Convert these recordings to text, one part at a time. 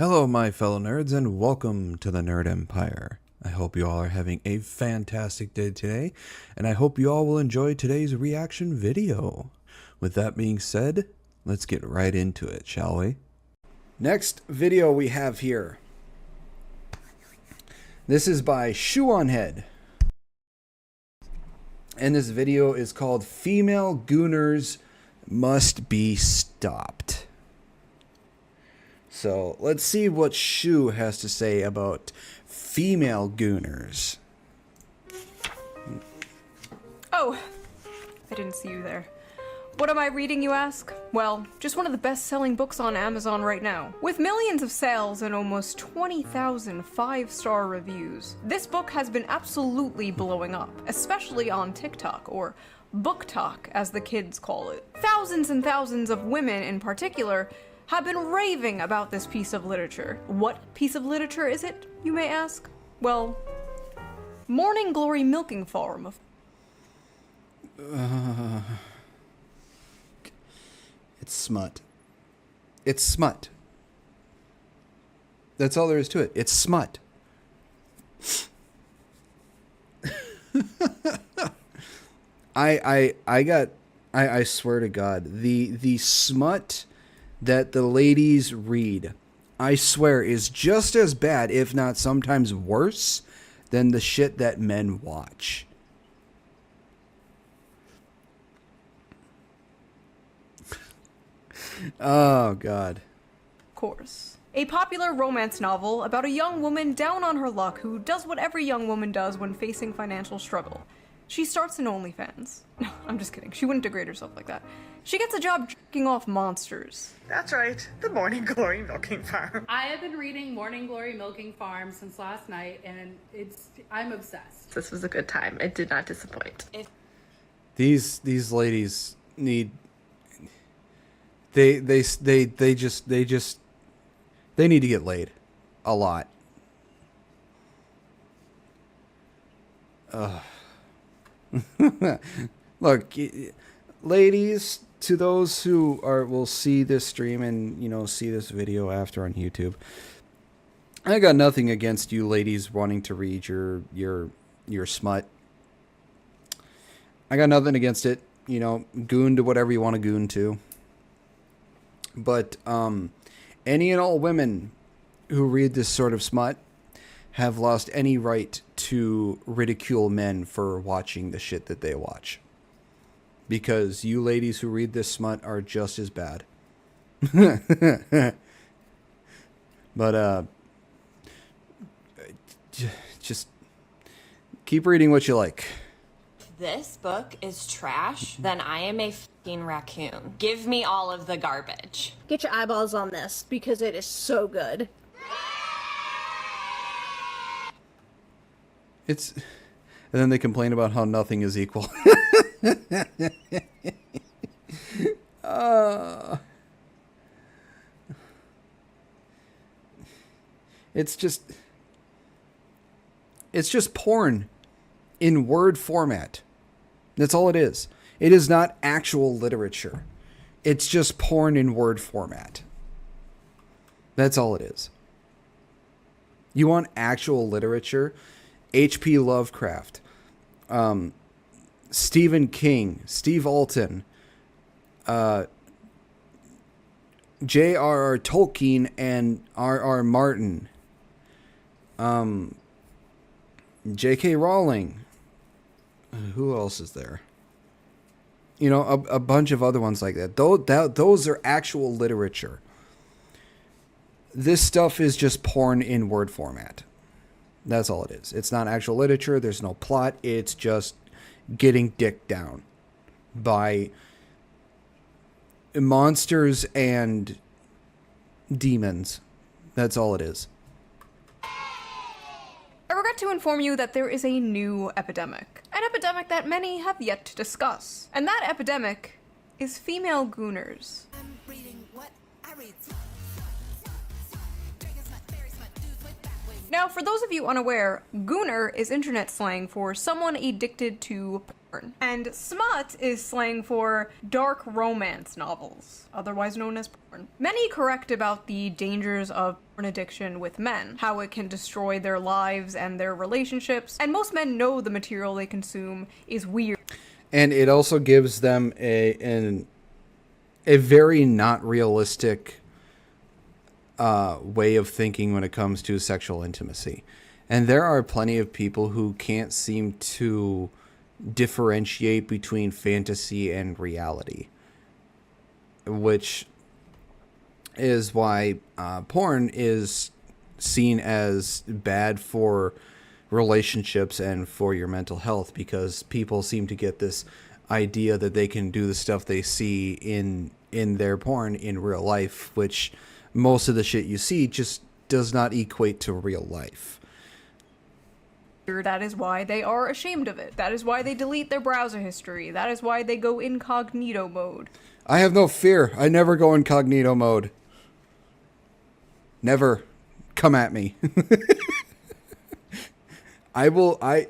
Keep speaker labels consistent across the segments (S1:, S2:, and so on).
S1: Hello, my fellow nerds, and welcome to the Nerd Empire. I hope you all are having a fantastic day today, and I hope you all will enjoy today's reaction video. With that being said, let's get right into it, shall we? Next video we have here. This is by Shoe on Head. And this video is called Female Gooners Must Be Stopped. So let's see what Shoe has to say about female gooners.
S2: Oh, I didn't see you there. What am I reading, you ask? Well, just one of the best-selling books on Amazon right now. With millions of sales and almost 20,000 five-star reviews, this book has been absolutely blowing up, especially on TikTok, or booktok as the kids call it. Thousands and thousands of women in particular have been raving about this piece of literature. What piece of literature is it, you may ask? Well, Morning Glory Milking Farm.
S1: It's smut. It's smut. That's all there is to it. It's smut. I swear to God, the smut that the ladies read, I swear, is just as bad, if not sometimes worse, than the shit that men watch. Oh, God.
S2: Course. A popular romance novel about a young woman down on her luck who does what every young woman does when facing financial struggle. She starts an OnlyFans. No, I'm just kidding. She wouldn't degrade herself like that. She gets a job jerking off monsters.
S3: That's right, the Morning Glory Milking Farm.
S4: I have been reading Morning Glory Milking Farm since last night, and I'm obsessed.
S3: This was a good time. It did not disappoint.
S1: These ladies need... They need to get laid a lot. Look, ladies, to those who will see this stream and see this video after on YouTube, I got nothing against you ladies wanting to read your smut. I got nothing against it. Goon to whatever you want to goon to. But any and all women who read this sort of smut have lost any right to ridicule men for watching the shit that they watch. Because you ladies who read this smut are just as bad. But just keep reading what you like.
S5: This book is trash, then I am a fucking raccoon. Give me all of the garbage.
S6: Get your eyeballs on this because it is so good.
S1: And then they complain about how nothing is equal. It's just porn in word format. That's all it is. It is not actual literature. It's just porn in word format. That's all it is. You want actual literature? H.P. Lovecraft, Stephen King, Steve Alton, J.R.R. Tolkien, and R.R. Martin, J.K. Rowling. Who else is there? A bunch of other ones like that. Those are actual literature. This stuff is just porn in word format. That's all it is. It's not actual literature. There's no plot. It's just getting dicked down by monsters and demons. That's all it is.
S2: I regret to inform you that there is a new epidemic. An epidemic that many have yet to discuss. And that epidemic is female gooners.
S7: I'm reading what I read.
S2: Now, for those of you unaware, gooner is internet slang for someone addicted to porn. And smut is slang for dark romance novels, otherwise known as porn. Many correct about the dangers of porn addiction with men, how it can destroy their lives and their relationships, and most men know the material they consume is weird.
S1: And it also gives them a very not realistic way of thinking when it comes to sexual intimacy. And there are plenty of people who can't seem to differentiate between fantasy and reality, which is why porn is seen as bad for relationships and for your mental health, because people seem to get this idea that they can do the stuff they see in their porn in real life, which most of the shit you see just does not equate to real life.
S2: That is why they are ashamed of it. That is why they delete their browser history. That is why they go incognito mode.
S1: I have no fear. I never go incognito mode. Never. Come at me. I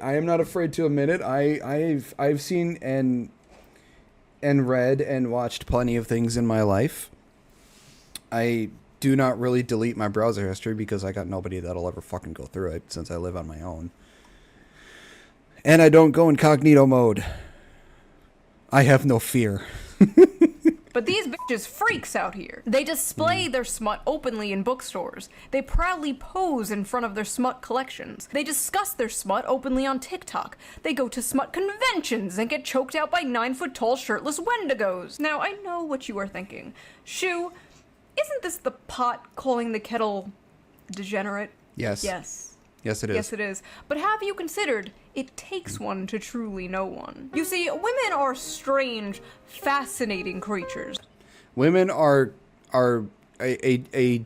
S1: am not afraid to admit it. I've seen and read and watched plenty of things in my life. I do not really delete my browser history because I got nobody that'll ever fucking go through it, since I live on my own. And I don't go incognito mode. I have no fear.
S2: But these bitches freaks out here. They display their smut openly in bookstores. They proudly pose in front of their smut collections. They discuss their smut openly on TikTok. They go to smut conventions and get choked out by 9-foot-tall shirtless wendigos. Now, I know what you are thinking. Shoo, isn't this the pot calling the kettle degenerate?
S1: Yes.
S2: Yes.
S1: Yes, it is.
S2: Yes, it is. But have you considered it takes one to truly know one? You see, women are strange, fascinating creatures.
S1: Women are a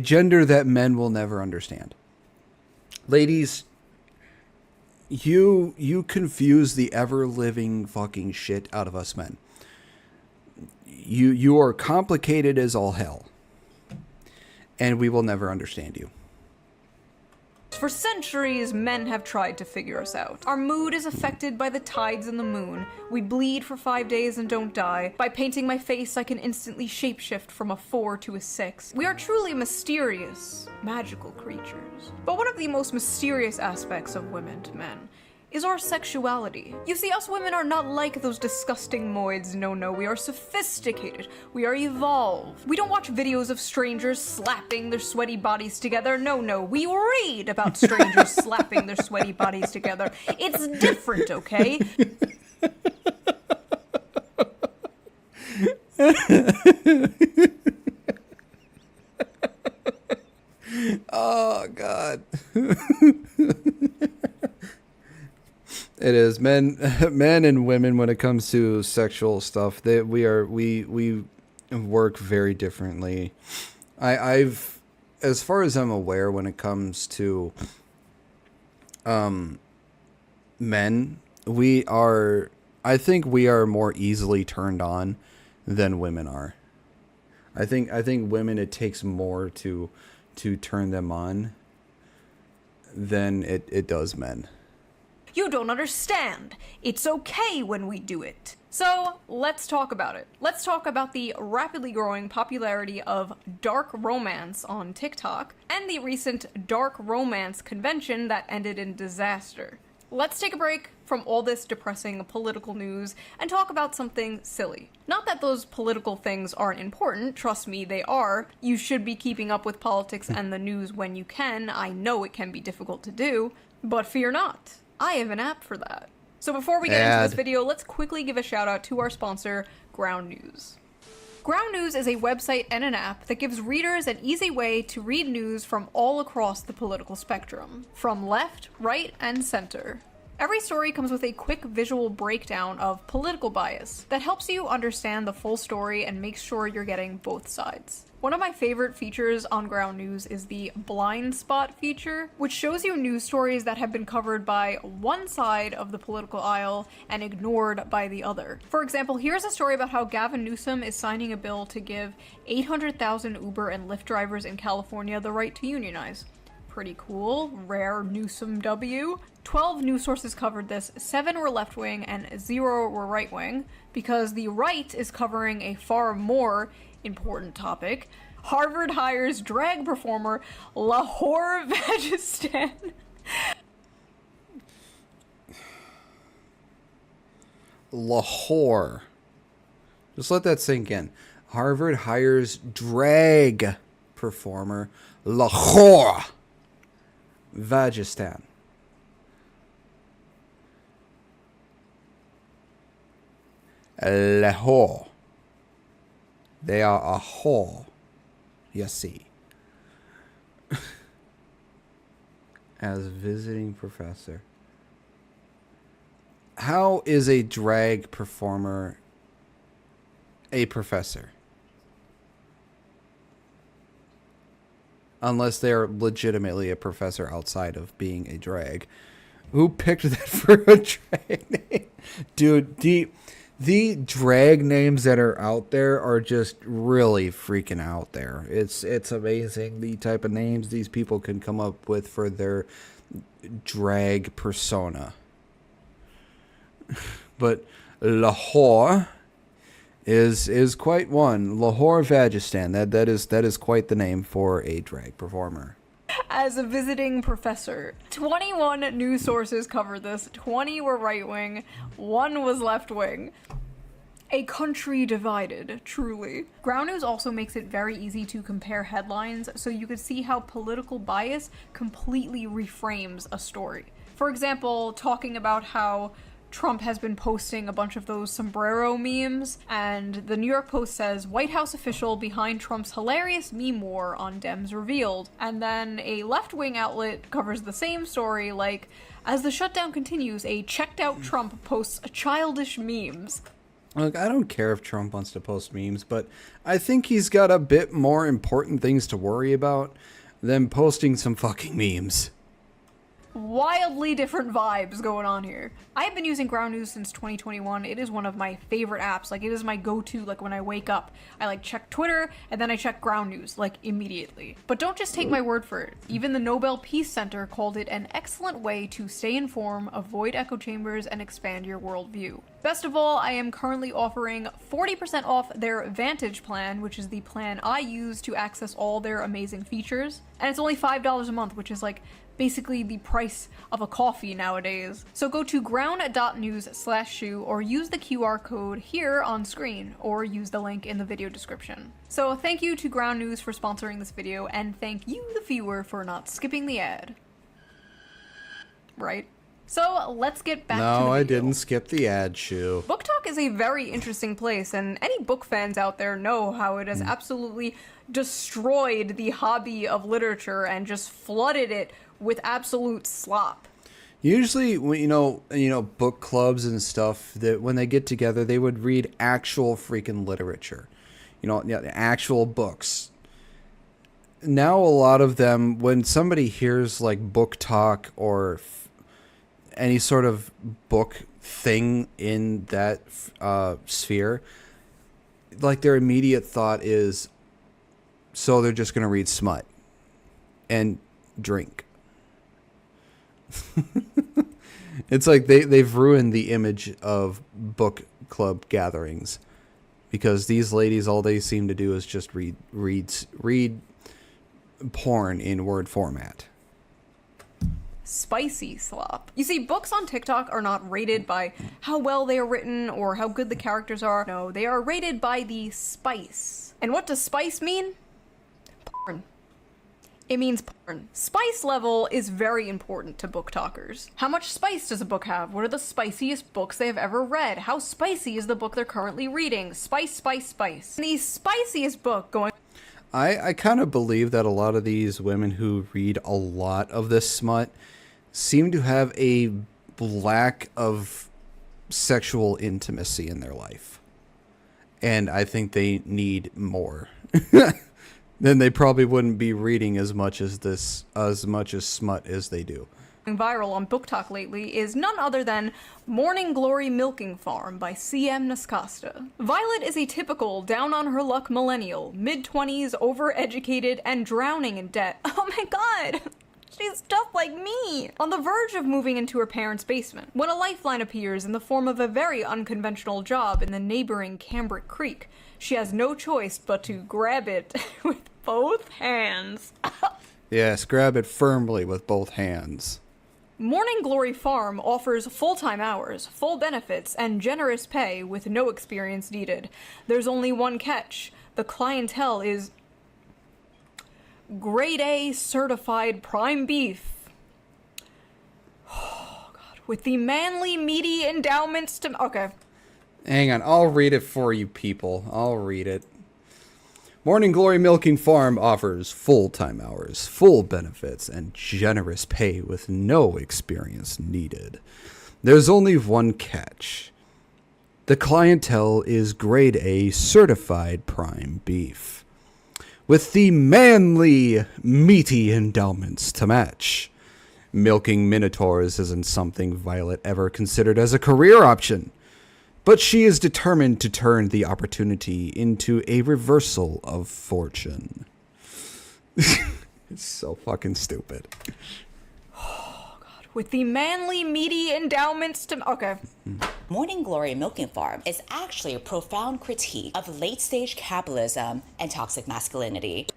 S1: gender that men will never understand. Ladies, you confuse the ever-living fucking shit out of us men. You are complicated as all hell, and we will never understand you.
S2: For centuries, men have tried to figure us out. Our mood is affected by the tides and the moon. We bleed for 5 days and don't die. By painting my face, I can instantly shapeshift from a 4 to a 6. We are truly mysterious, magical creatures. But one of the most mysterious aspects of women to men is our sexuality. You see, us women are not like those disgusting moids. No, we are sophisticated. We are evolved. We don't watch videos of strangers slapping their sweaty bodies together. No, we read about strangers slapping their sweaty bodies together. It's different, okay?
S1: Oh, God. It is men and women when it comes to sexual stuff. We work very differently. I've, as far as I'm aware, when it comes to men, I think we are more easily turned on than women are. I think women, it takes more to turn them on than it does men.
S2: You don't understand. It's okay when we do it. So, let's talk about it. Let's talk about the rapidly growing popularity of dark romance on TikTok and the recent dark romance convention that ended in disaster. Let's take a break from all this depressing political news and talk about something silly. Not that those political things aren't important, trust me, they are. You should be keeping up with politics and the news when you can. I know it can be difficult to do, but fear not. I have an app for that. So before we get into this video, let's quickly give a shout out to our sponsor, Ground News. Ground News is a website and an app that gives readers an easy way to read news from all across the political spectrum, from left, right, and center. Every story comes with a quick visual breakdown of political bias that helps you understand the full story and makes sure you're getting both sides. One of my favorite features on Ground News is the blind spot feature, which shows you news stories that have been covered by one side of the political aisle and ignored by the other. For example, here's a story about how Gavin Newsom is signing a bill to give 800,000 Uber and Lyft drivers in California the right to unionize. Pretty cool. Rare Newsome W. 12 news sources covered this, 7 were left-wing and 0 were right-wing, because the right is covering a far more important topic. Harvard hires drag performer Lahore Vagistan.
S1: Lahore. Just let that sink in. Harvard hires drag performer Lahore Vagistan. Lahore. They are a whore, you see. As visiting professor. How is a drag performer a professor? Unless they're legitimately a professor outside of being a drag. Who picked that for a drag name? Dude, the drag names that are out there are just really freaking out there. It's amazing the type of names these people can come up with for their drag persona. But Lahore is quite one. Lahore Vagistan. That is quite the name for a drag performer.
S2: As a visiting professor. 21 news sources covered this, 20 were right-wing, 1 was left-wing. A country divided, truly. Ground News also makes it very easy to compare headlines, so you can see how political bias completely reframes a story. For example, talking about how Trump has been posting a bunch of those sombrero memes, and the New York Post says, White House official behind Trump's hilarious meme war on Dems revealed. And then a left-wing outlet covers the same story, like, as the shutdown continues, a checked-out Trump posts childish memes.
S1: Look, I don't care if Trump wants to post memes, but I think he's got a bit more important things to worry about than posting some fucking memes.
S2: Wildly different vibes going on here. I've been using Ground News since 2021. It is one of my favorite apps. Like, it is my go-to, like, when I wake up. I, like, check Twitter, and then I check Ground News, like, immediately. But don't just take my word for it. Even the Nobel Peace Center called it an excellent way to stay informed, avoid echo chambers, and expand your worldview. Best of all, I am currently offering 40% off their Vantage plan, which is the plan I use to access all their amazing features. And it's only $5 a month, which is, like, basically the price of a coffee nowadays. So go to ground.news/shoe or use the QR code here on screen, or use the link in the video description. So thank you to Ground News for sponsoring this video, and thank you, the viewer, for not skipping the ad. Right? So let's get back to the video.
S1: No, I didn't skip the ad, Shoe.
S2: BookTok is a very interesting place, and any book fans out there know how it has absolutely destroyed the hobby of literature and just flooded it with absolute slop.
S1: Usually, when you know, book clubs and stuff, that when they get together, they would read actual freaking literature, actual books. Now, a lot of them, when somebody hears like BookTok or any sort of book thing in that sphere, like their immediate thought is, so they're just going to read smut and drink. It's like they've ruined the image of book club gatherings, because these ladies, all they seem to do is just read porn in word format.
S2: Spicy slop. You see, books on TikTok are not rated by how well they are written or how good the characters are. No, they are rated by the spice. And what does spice mean? Porn. It means porn. Spice level is very important to BookTokers. How much spice does a book have? What are the spiciest books they have ever read? How spicy is the book they're currently reading? Spice, spice, spice. And the spiciest book going...
S1: I kind of believe that a lot of these women who read a lot of this smut seem to have a lack of sexual intimacy in their life. And I think they need more. Then they probably wouldn't be reading as much as smut as they do.
S2: Viral on BookTok lately is none other than Morning Glory Milking Farm by C.M. Nascosta. Violet is a typical down-on-her-luck millennial, mid-20s, overeducated, and drowning in debt. Oh my god! She's just like me! On the verge of moving into her parents' basement, when a lifeline appears in the form of a very unconventional job in the neighboring Cambric Creek. She has no choice but to grab it with both hands.
S1: Yes, grab it firmly with both hands.
S2: Morning Glory Farm offers full-time hours, full benefits, and generous pay with no experience needed. There's only one catch. The clientele is grade A certified prime beef. Oh, God. With the manly, meaty endowments to... Okay.
S1: Hang on, I'll read it for you people. I'll read it. Morning Glory Milking Farm offers full-time hours, full benefits, and generous pay with no experience needed. There's only one catch. The clientele is grade A certified prime beef, with the manly, meaty endowments to match. Milking minotaurs isn't something Violet ever considered as a career option, but she is determined to turn the opportunity into a reversal of fortune. It's so fucking stupid.
S2: Oh, God. With the manly, meaty endowments to... Okay.
S8: Morning Glory Milking Farm is actually a profound critique of late-stage capitalism and toxic masculinity.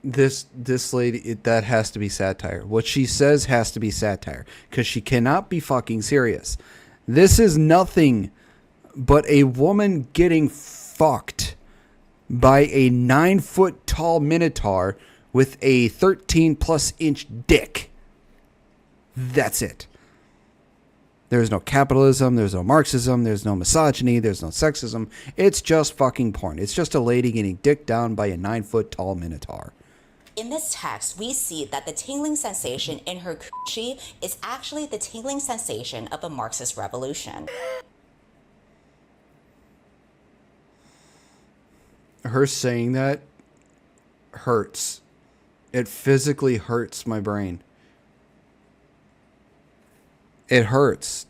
S1: This lady, that has to be satire. What she says has to be satire, because she cannot be fucking serious. This is nothing but a woman getting fucked by a 9-foot tall minotaur with a 13+ inch dick. That's it. There's no capitalism, there's no Marxism, there's no misogyny, there's no sexism. It's just fucking porn. It's just a lady getting dicked down by a 9-foot tall minotaur.
S8: In this text, we see that the tingling sensation in her coochie is actually the tingling sensation of a Marxist revolution.
S1: Her saying that hurts. It physically hurts my brain. It hurts.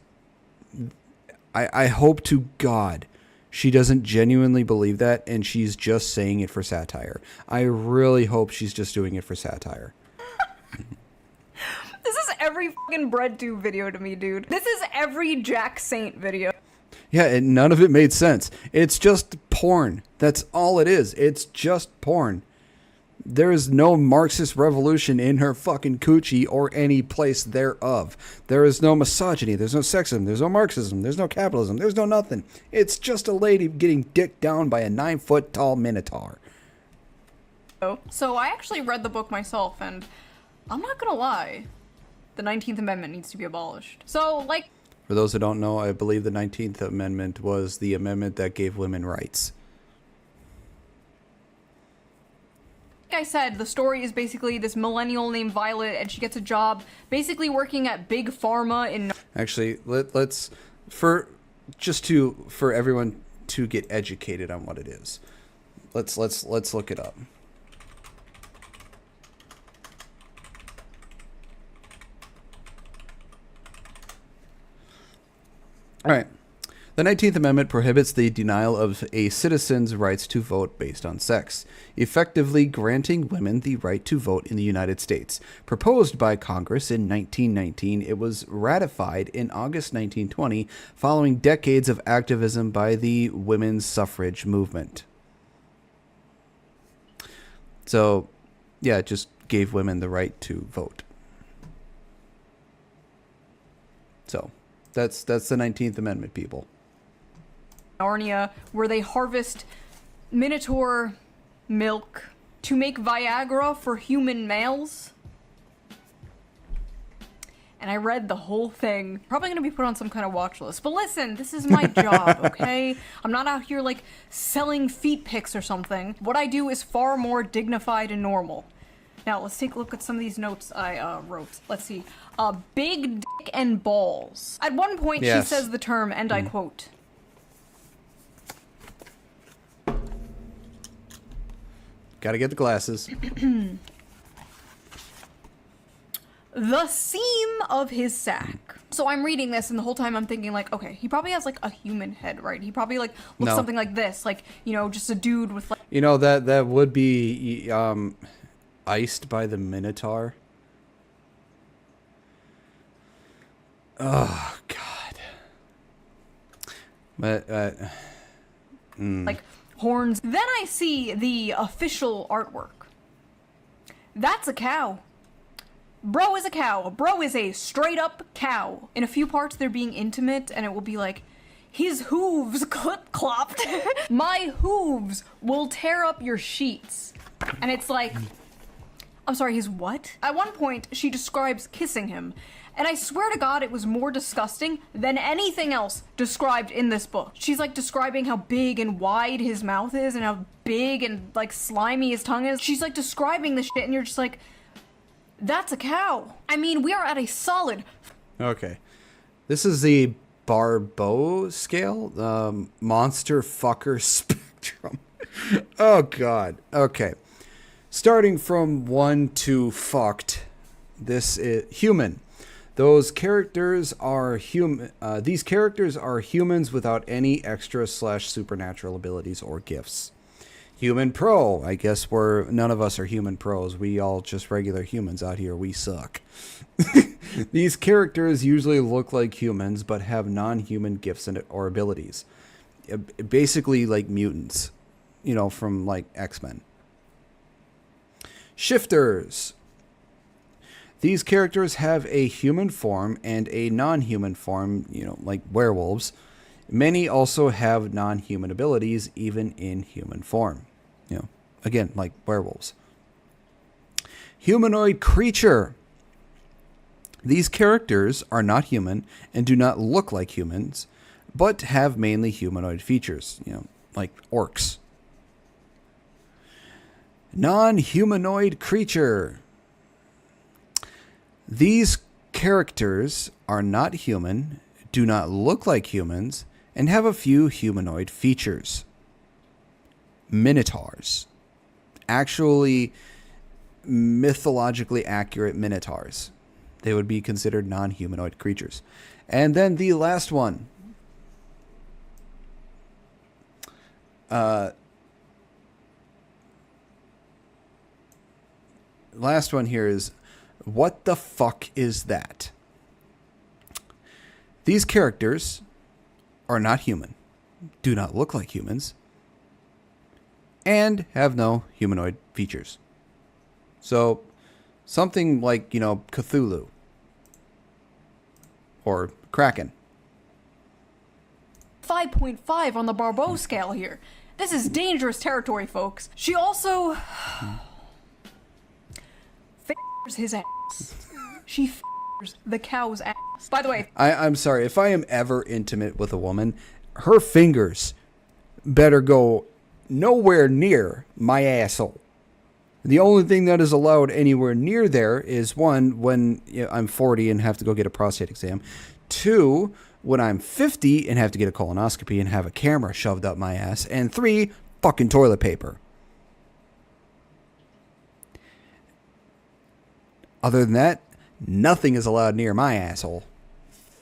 S1: I hope to God she doesn't genuinely believe that and she's just saying it for satire. I really hope she's just doing it for satire.
S2: This is every fucking breadtube video to me, dude. This is every Jack Saint video.
S1: Yeah, and none of it made sense. It's just porn. That's all it is. It's just porn. There is no Marxist revolution in her fucking coochie or any place thereof. There is no misogyny. There's no sexism. There's no Marxism. There's no capitalism. There's no nothing. It's just a lady getting dicked down by a 9-foot tall minotaur.
S2: So I actually read the book myself, and I'm not gonna lie, the 19th Amendment needs to be abolished. So, like...
S1: For those who don't know, I believe the 19th Amendment was the amendment that gave women rights.
S2: Like I said, the story is basically this millennial named Violet, and she gets a job basically working at Big Pharma in...
S1: Actually, let's for everyone to get educated on what it is. Let's look it up. All right. The 19th Amendment prohibits the denial of a citizen's rights to vote based on sex, effectively granting women the right to vote in the United States. Proposed by Congress in 1919, it was ratified in August 1920, following decades of activism by the women's suffrage movement. So, yeah, it just gave women the right to vote. So, that's the 19th Amendment, people.
S2: Narnia, where they harvest minotaur milk to make Viagra for human males. And I read the whole thing. Probably gonna be put on some kind of watch list. But listen, this is my job, okay? I'm not out here like selling feet pics or something. What I do is far more dignified and normal. Now let's take a look at some of these notes I wrote. Let's see. Big dick and balls. At one point she says the term, and I quote,
S1: Gotta get the glasses.
S2: the seam of his sack. So I'm reading this and the whole time I'm thinking like, okay, he probably has like a human head, right? He probably like looks something like this, like, you know, just a dude with like...
S1: You know, that would be iced by the Minotaur. Oh God. But
S2: like horns. Then I see the official artwork. That's a cow. Bro is a cow. Bro is a straight up cow. In a few parts they're being intimate and it will be like, his hooves clip clopped. My hooves will tear up your sheets. And it's like, I'm sorry, his what? At one point she describes kissing him. And I swear to God, it was more disgusting than anything else described in this book. She's like describing how big and wide his mouth is and how big and like slimy his tongue is. She's like describing the shit and you're just like, that's a cow. I mean, we are at a solid.
S1: okay. This is the Barbeau scale, monster fucker spectrum. Oh God. Okay. Starting from 1 to fucked. This is human. Those characters are human. These characters are humans without any extra / supernatural abilities or gifts. Human pro. I guess none of us are human pros. We all just regular humans out here. We suck. These characters usually look like humans, but have non-human gifts or abilities. Basically like mutants, from like X-Men. Shifters. These characters have a human form and a non-human form, like werewolves. Many also have non-human abilities, even in human form. Again, like werewolves. Humanoid creature. These characters are not human and do not look like humans, but have mainly humanoid features, like orcs. Non-humanoid creature. These characters are not human, do not look like humans, and have a few humanoid features. Minotaurs. Actually, mythologically accurate minotaurs. They would be considered non-humanoid creatures. And then the last one. Last one here is, what the fuck is that? These characters are not human, do not look like humans, and have no humanoid features. So, something like, Cthulhu. Or Kraken.
S2: 5.5 on the Barbeau scale here. This is dangerous territory, folks. She also f***ers his ass. She f***ers the cow's ass. By the way,
S1: I'm sorry, if I am ever intimate with a woman, her fingers better go nowhere near my asshole. The only thing that is allowed anywhere near there is, 1, when I'm 40 and have to go get a prostate exam. 2, when I'm 50 and have to get a colonoscopy and have a camera shoved up my ass. And 3, fucking toilet paper. Other than that, nothing is allowed near my asshole.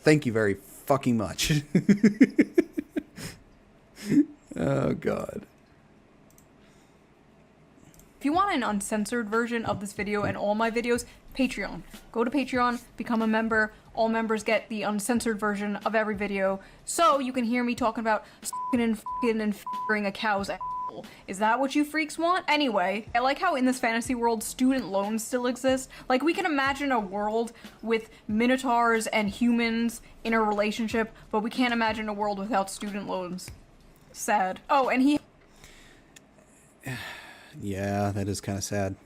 S1: Thank you very fucking much. Oh, God.
S2: if you want an uncensored version of this video and all my videos, Patreon. Go to Patreon, become a member. All members get the uncensored version of every video, so you can hear me talking about s***ing and f***ing and f***ing a cow's asshole. Is that what you freaks want? Anyway, I like how in this fantasy world, student loans still exist. Like, we can imagine a world with minotaurs and humans in a relationship, but we can't imagine a world without student loans. Sad. Oh, and he...
S1: Yeah, that is kind of sad.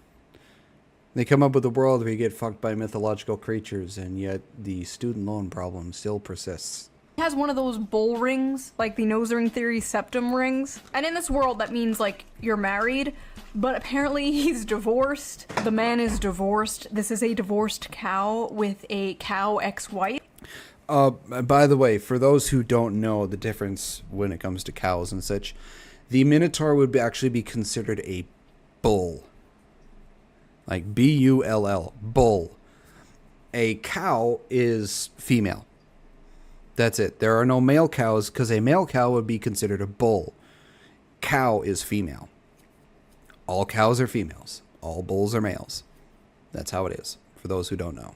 S1: They come up with a world where you get fucked by mythological creatures, and yet the student loan problem still persists.
S2: has one of those bull rings, like the nose ring theory septum rings. And in this world, that means, like, you're married, but apparently he's divorced. The man is divorced. This is a divorced cow with a cow ex-wife.
S1: By the way, for those who don't know the difference when it comes to cows and such, the Minotaur would actually be considered a bull. Like B-U-L-L, bull. A cow is female. That's it. There are no male cows because a male cow would be considered a bull. Cow is female. All cows are females. All bulls are males. That's how it is, for those who don't know.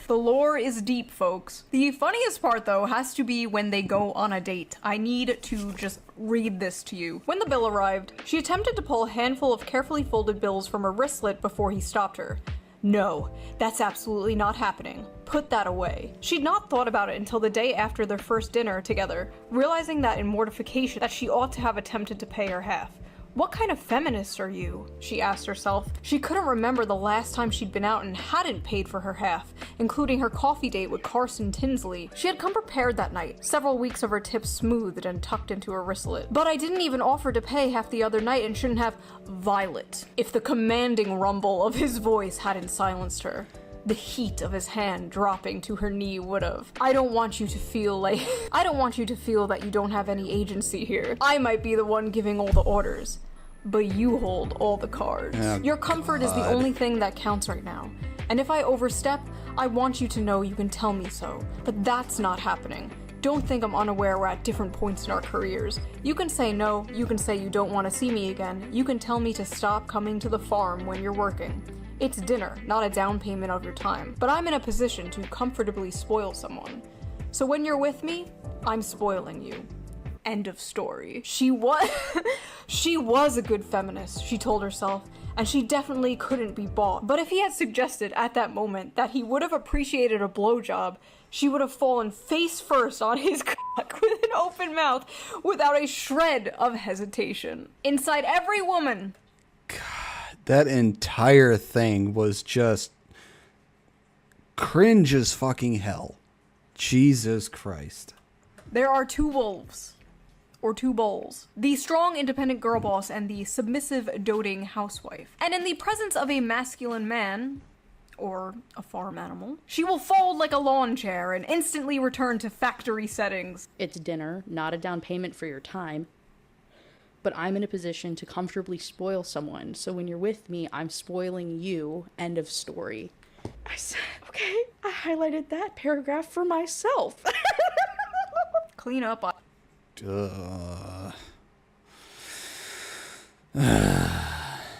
S2: The lore is deep, folks. The funniest part, though, has to be when they go on a date. I need to just read this to you. When the bill arrived, she attempted to pull a handful of carefully folded bills from her wristlet before he stopped her. No, that's absolutely not happening. Put that away. She'd not thought about it until the day after their first dinner together, realizing that in mortification that she ought to have attempted to pay her half. What kind of feminist are you? She asked herself. She couldn't remember the last time she'd been out and hadn't paid for her half, including her coffee date with Carson Tinsley. She had come prepared that night, several weeks of her tips smoothed and tucked into her wristlet. But I didn't even offer to pay half the other night and shouldn't have. Violet. If the commanding rumble of his voice hadn't silenced her. The heat of his hand dropping to her knee would've. I don't want you to feel that you don't have any agency here. I might be the one giving all the orders, but you hold all the cards. Your comfort is the only thing that counts right now. And if I overstep, I want you to know you can tell me so. But that's not happening. Don't think I'm unaware we're at different points in our careers. You can say no, you can say you don't want to see me again, you can tell me to stop coming to the farm when you're working. It's dinner, not a down payment of your time, but I'm in a position to comfortably spoil someone. So when you're with me, I'm spoiling you. End of story. She was a good feminist, she told herself, and she definitely couldn't be bought. But if he had suggested at that moment that he would have appreciated a blowjob, she would have fallen face first on his cock with an open mouth without a shred of hesitation. Inside every woman.
S1: That entire thing was just cringe as fucking hell. Jesus Christ.
S2: There are two wolves. Or two bulls. The strong, independent girl boss and the submissive, doting housewife. And in the presence of a masculine man, or a farm animal, she will fold like a lawn chair and instantly return to factory settings.
S9: It's dinner, not a down payment for your time. But I'm in a position to comfortably spoil someone, so when you're with me, I'm spoiling you. End of story. I said, okay, I highlighted that paragraph for myself.
S2: Clean up.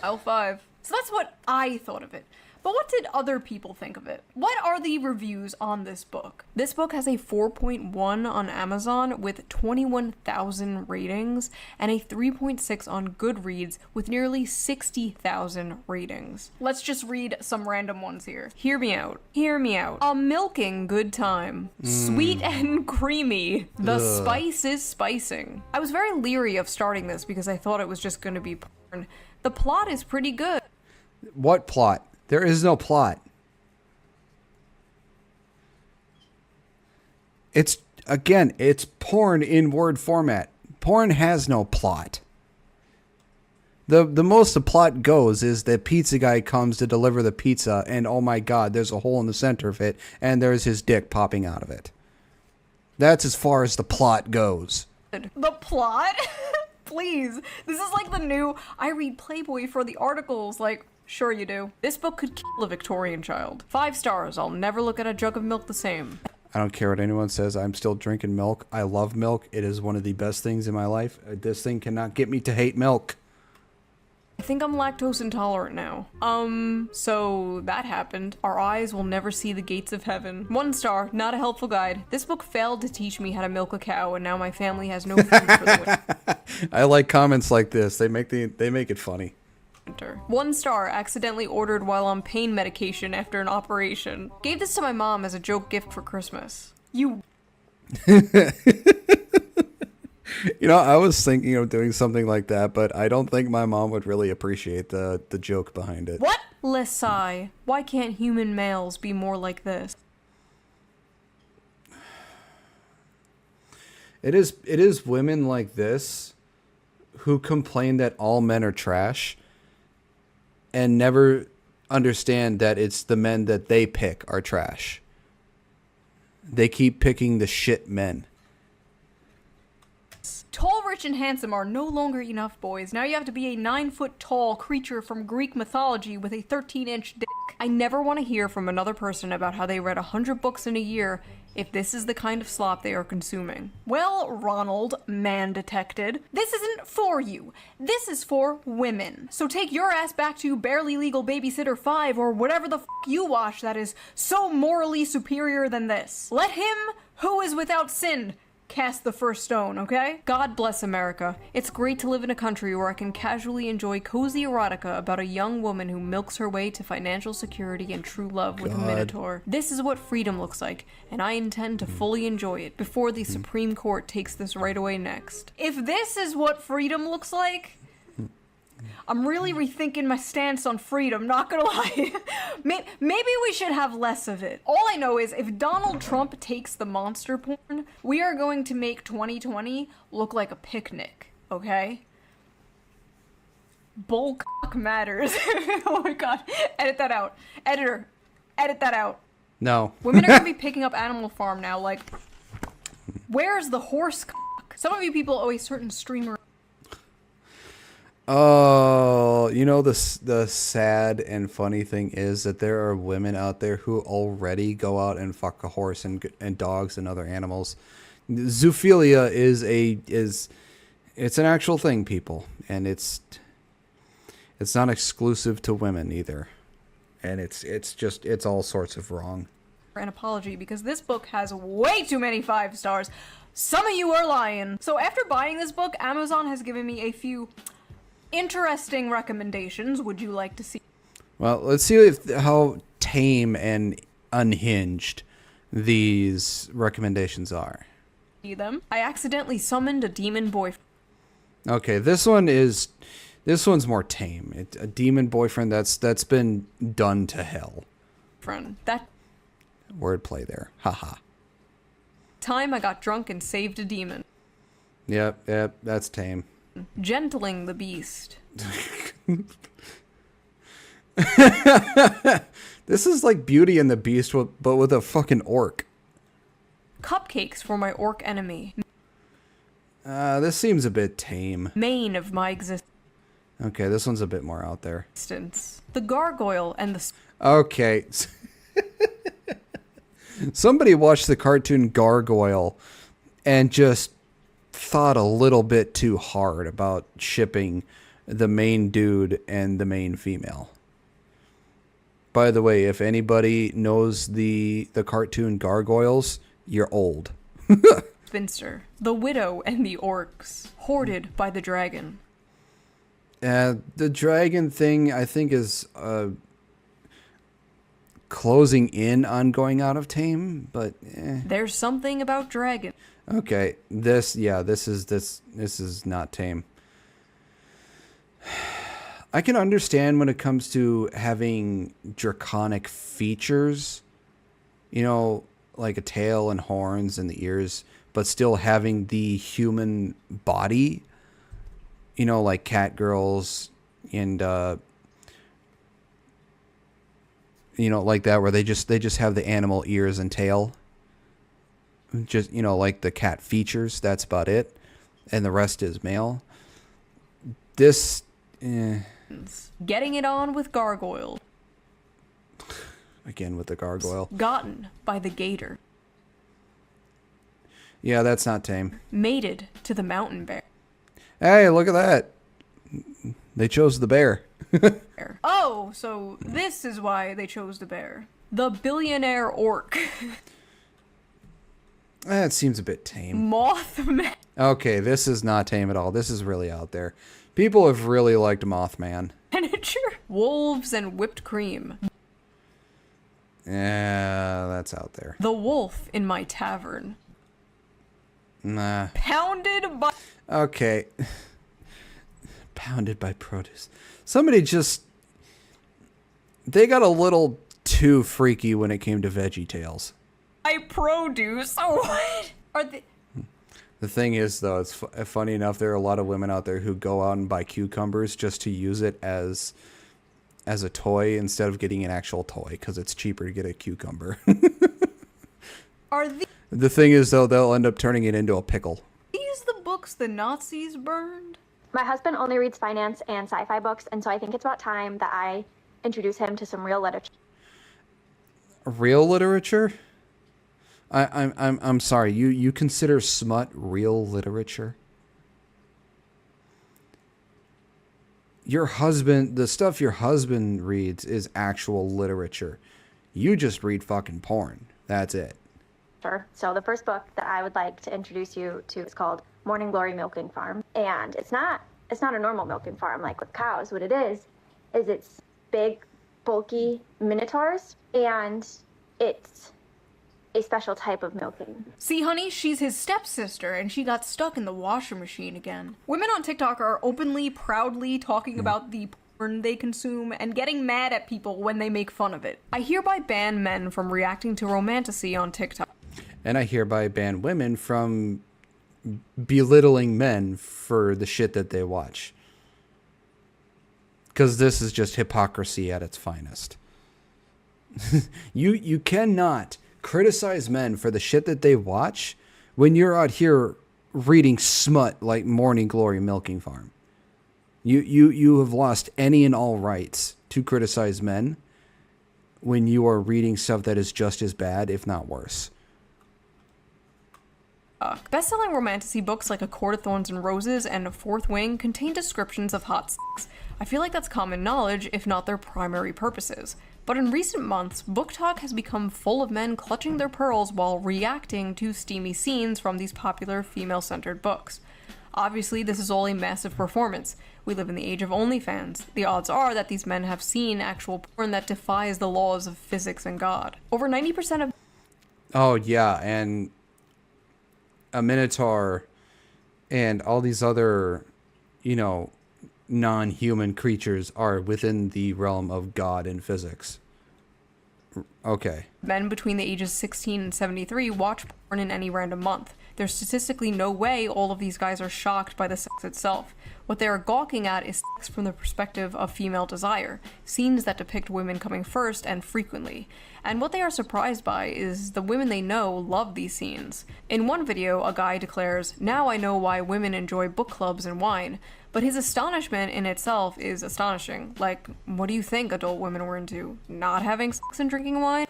S2: Aisle 5. So that's what I thought of it. But what did other people think of it? What are the reviews on this book? This book has a 4.1 on Amazon with 21,000 ratings and a 3.6 on Goodreads with nearly 60,000 ratings. Let's just read some random ones here. Hear me out. Hear me out. A milking good time. Sweet and creamy. The spice is spicing. I was very leery of starting this because I thought it was just going to be porn. The plot is pretty good.
S1: What plot? There is no plot. It's porn in word format. Porn has no plot. The most the plot goes is the pizza guy comes to deliver the pizza and oh my god, there's a hole in the center of it and there's his dick popping out of it. That's as far as the plot goes.
S2: The plot? Please. This is like the new I read Playboy for the articles, like, sure you do. This book could kill a Victorian child. 5 stars. I'll never look at a jug of milk the same.
S1: I don't care what anyone says. I'm still drinking milk. I love milk. It is one of the best things in my life. This thing cannot get me to hate milk.
S2: I think I'm lactose intolerant now. So that happened. Our eyes will never see the gates of heaven. 1 star, not a helpful guide. This book failed to teach me how to milk a cow, and now my family has no food for the winter.
S1: I like comments like this. They make it funny.
S2: 1 star, accidentally ordered while on pain medication after an operation. Gave this to my mom as a joke gift for Christmas. You
S1: know, I was thinking of doing something like that, but I don't think my mom would really appreciate the joke behind it.
S2: What? Lesai. Why can't human males be more like this?
S1: It is women like this who complain that all men are trash and never understand that it's the men that they pick are trash. They keep picking the shit men.
S2: Tall, rich, and handsome are no longer enough, boys. Now you have to be a 9-foot tall creature from Greek mythology with a 13-inch dick. I never want to hear from another person about how they read 100 books in a year if this is the kind of slop they are consuming. Well, Ronald, man detected, this isn't for you. This is for women. So take your ass back to Barely Legal Babysitter 5 or whatever the f you watch that is so morally superior than this. Let him who is without sin cast the first stone, okay? God bless America. It's great to live in a country where I can casually enjoy cozy erotica about a young woman who milks her way to financial security and true love with a minotaur. This is what freedom looks like, and I intend to fully enjoy it before the Supreme Court takes this right away next. If this is what freedom looks like, I'm really rethinking my stance on freedom, not gonna lie. Maybe we should have less of it. All I know is if Donald Trump takes the monster porn, we are going to make 2020 look like a picnic, okay? Bullcock matters. Oh my god. Edit that out. Editor, edit that out.
S1: No.
S2: Women are gonna be picking up Animal Farm now, like, where's the horse cock? Some of you people owe a certain streamer.
S1: Oh, you know, the sad and funny thing is that there are women out there who already go out and fuck a horse and dogs and other animals. Zoophilia it's an actual thing, people, and it's not exclusive to women either, and it's all sorts of wrong.
S2: An apology because this book has way too many 5 stars. Some of you are lying. So after buying this book, Amazon has given me a few interesting recommendations. Would you like to see?
S1: Well, let's see how tame and unhinged these recommendations are.
S2: Them? I accidentally summoned a demon boyfriend.
S1: Okay, this one's more tame. It's a demon boyfriend that's been done to hell.
S2: That
S1: Wordplay there. Haha.
S2: time I got drunk and saved a demon.
S1: Yep, that's tame.
S2: Gentling the beast.
S1: This is like Beauty and the Beast, but with a fucking orc.
S2: Cupcakes for my orc enemy.
S1: This seems a bit tame.
S2: Main of my existence.
S1: Okay, this one's a bit more out there.
S2: The gargoyle and the...
S1: Okay. Somebody watched the cartoon Gargoyle and just thought a little bit too hard about shipping the main dude and the main female. By the way, if anybody knows the cartoon Gargoyles, you're old.
S2: Spinster. The widow and the orcs. Hoarded by the dragon.
S1: The dragon thing, I think, is closing in on going out of tame, but
S2: There's something about dragon.
S1: Okay, this is not tame. I can understand when it comes to having draconic features, you know, like a tail and horns and the ears, but still having the human body, you know, like cat girls and you know, like that, where they just have the animal ears and tail. Just, you know, like the cat features, that's about it. And the rest is male. This,
S2: Getting it on with gargoyle.
S1: Again with the gargoyle.
S2: Gotten by the gator.
S1: Yeah, that's not tame.
S2: Mated to the mountain bear.
S1: Hey, look at that. They chose the bear.
S2: Oh, so this is why they chose the bear. The billionaire orc.
S1: That seems a bit tame.
S2: Mothman.
S1: Okay, this is not tame at all. This is really out there. People have really liked Mothman.
S2: Miniature. Wolves and whipped cream.
S1: Yeah, that's out there.
S2: The wolf in my tavern.
S1: Nah.
S2: Pounded by...
S1: Okay. Pounded by produce. Somebody just... They got a little too freaky when it came to Veggie Tales.
S2: produce. Oh, what? Are they...
S1: The thing is, though, it's funny enough, there are a lot of women out there who go out and buy cucumbers just to use it as a toy instead of getting an actual toy, because it's cheaper to get a cucumber.
S2: Are these
S1: The thing is, though, they'll end up turning it into a pickle.
S2: the books books the Nazis burned?
S10: My husband only reads finance and sci-fi books, and so I think it's about time that I introduce him to some real literature.
S1: Real literature? I'm sorry. You consider smut real literature? Your husband, the stuff your husband reads is actual literature. You just read fucking porn. That's it.
S10: So the first book that I would like to introduce you to is called Morning Glory Milking Farm. And it's not a normal milking farm like with cows. What it is it's big, bulky minotaurs, and it's a special type of milking.
S2: See, honey, she's his stepsister, and she got stuck in the washing machine again. Women on TikTok are openly, proudly talking about the porn they consume and getting mad at people when they make fun of it. I hereby ban men from reacting to romantasy on TikTok.
S1: And I hereby ban women from belittling men for the shit that they watch. Because this is just hypocrisy at its finest. You cannot criticize men for the shit that they watch when you're out here reading smut like Morning Glory Milking Farm. You have lost any and all rights to criticize men when you are reading stuff that is just as bad, if not worse.
S2: Best-selling romantasy books like A Court of Thorns and Roses and A Fourth Wing contain descriptions of hot sex. I feel like that's common knowledge, if not their primary purposes. But in recent months, booktok has become full of men clutching their pearls while reacting to steamy scenes from these popular female-centered books. Obviously, this is all a massive performance. We live in the age of OnlyFans. The odds are that these men have seen actual porn that defies the laws of physics and God. Over 90% of...
S1: Oh, yeah, and a minotaur and all these other, non-human creatures are within the realm of God and physics. Okay.
S2: Men between the ages 16 and 73 watch porn in any random month. There's statistically no way all of these guys are shocked by the sex itself. What they are gawking at is sex from the perspective of female desire, scenes that depict women coming first and frequently. And what they are surprised by is the women they know love these scenes. In one video, a guy declares, "Now I know why women enjoy book clubs and wine." But his astonishment in itself is astonishing. Like, what do you think adult women were into? Not having sex and drinking wine?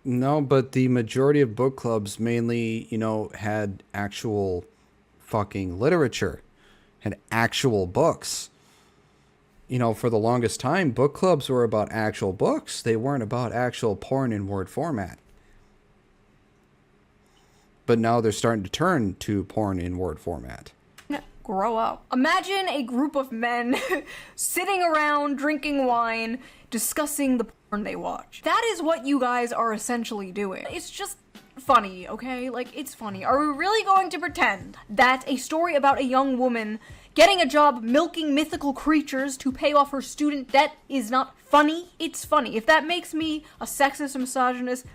S1: No, but the majority of book clubs mainly, had actual fucking literature, had actual books. For the longest time, book clubs were about actual books. They weren't about actual porn in word format. But now they're starting to turn to porn in word format.
S2: Grow up. Imagine a group of men sitting around drinking wine, discussing the porn they watch. That is what you guys are essentially doing. It's just funny, okay? Like, it's funny. Are we really going to pretend that a story about a young woman getting a job milking mythical creatures to pay off her student debt is not funny? It's funny. If that makes me a sexist and misogynist,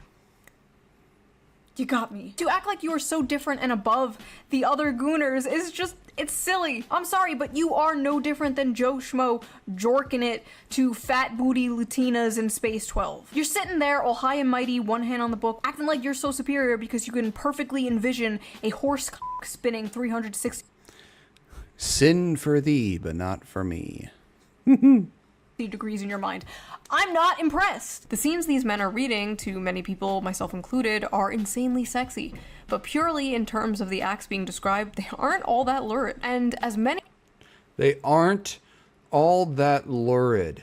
S2: you got me. To act like you are so different and above the other Gooners is just, it's silly. I'm sorry, but you are no different than Joe Schmo jorking it to fat booty Latinas in Space 12. You're sitting there all high and mighty, one hand on the book, acting like you're so superior because you can perfectly envision a horse cock spinning 360
S1: Sin for thee, but not for me.
S2: degrees in your mind. I'm not impressed. The scenes these men are reading, to many people, myself included, are insanely sexy. But purely in terms of the acts being described, they aren't all that lurid. And as many...
S1: They aren't all that lurid.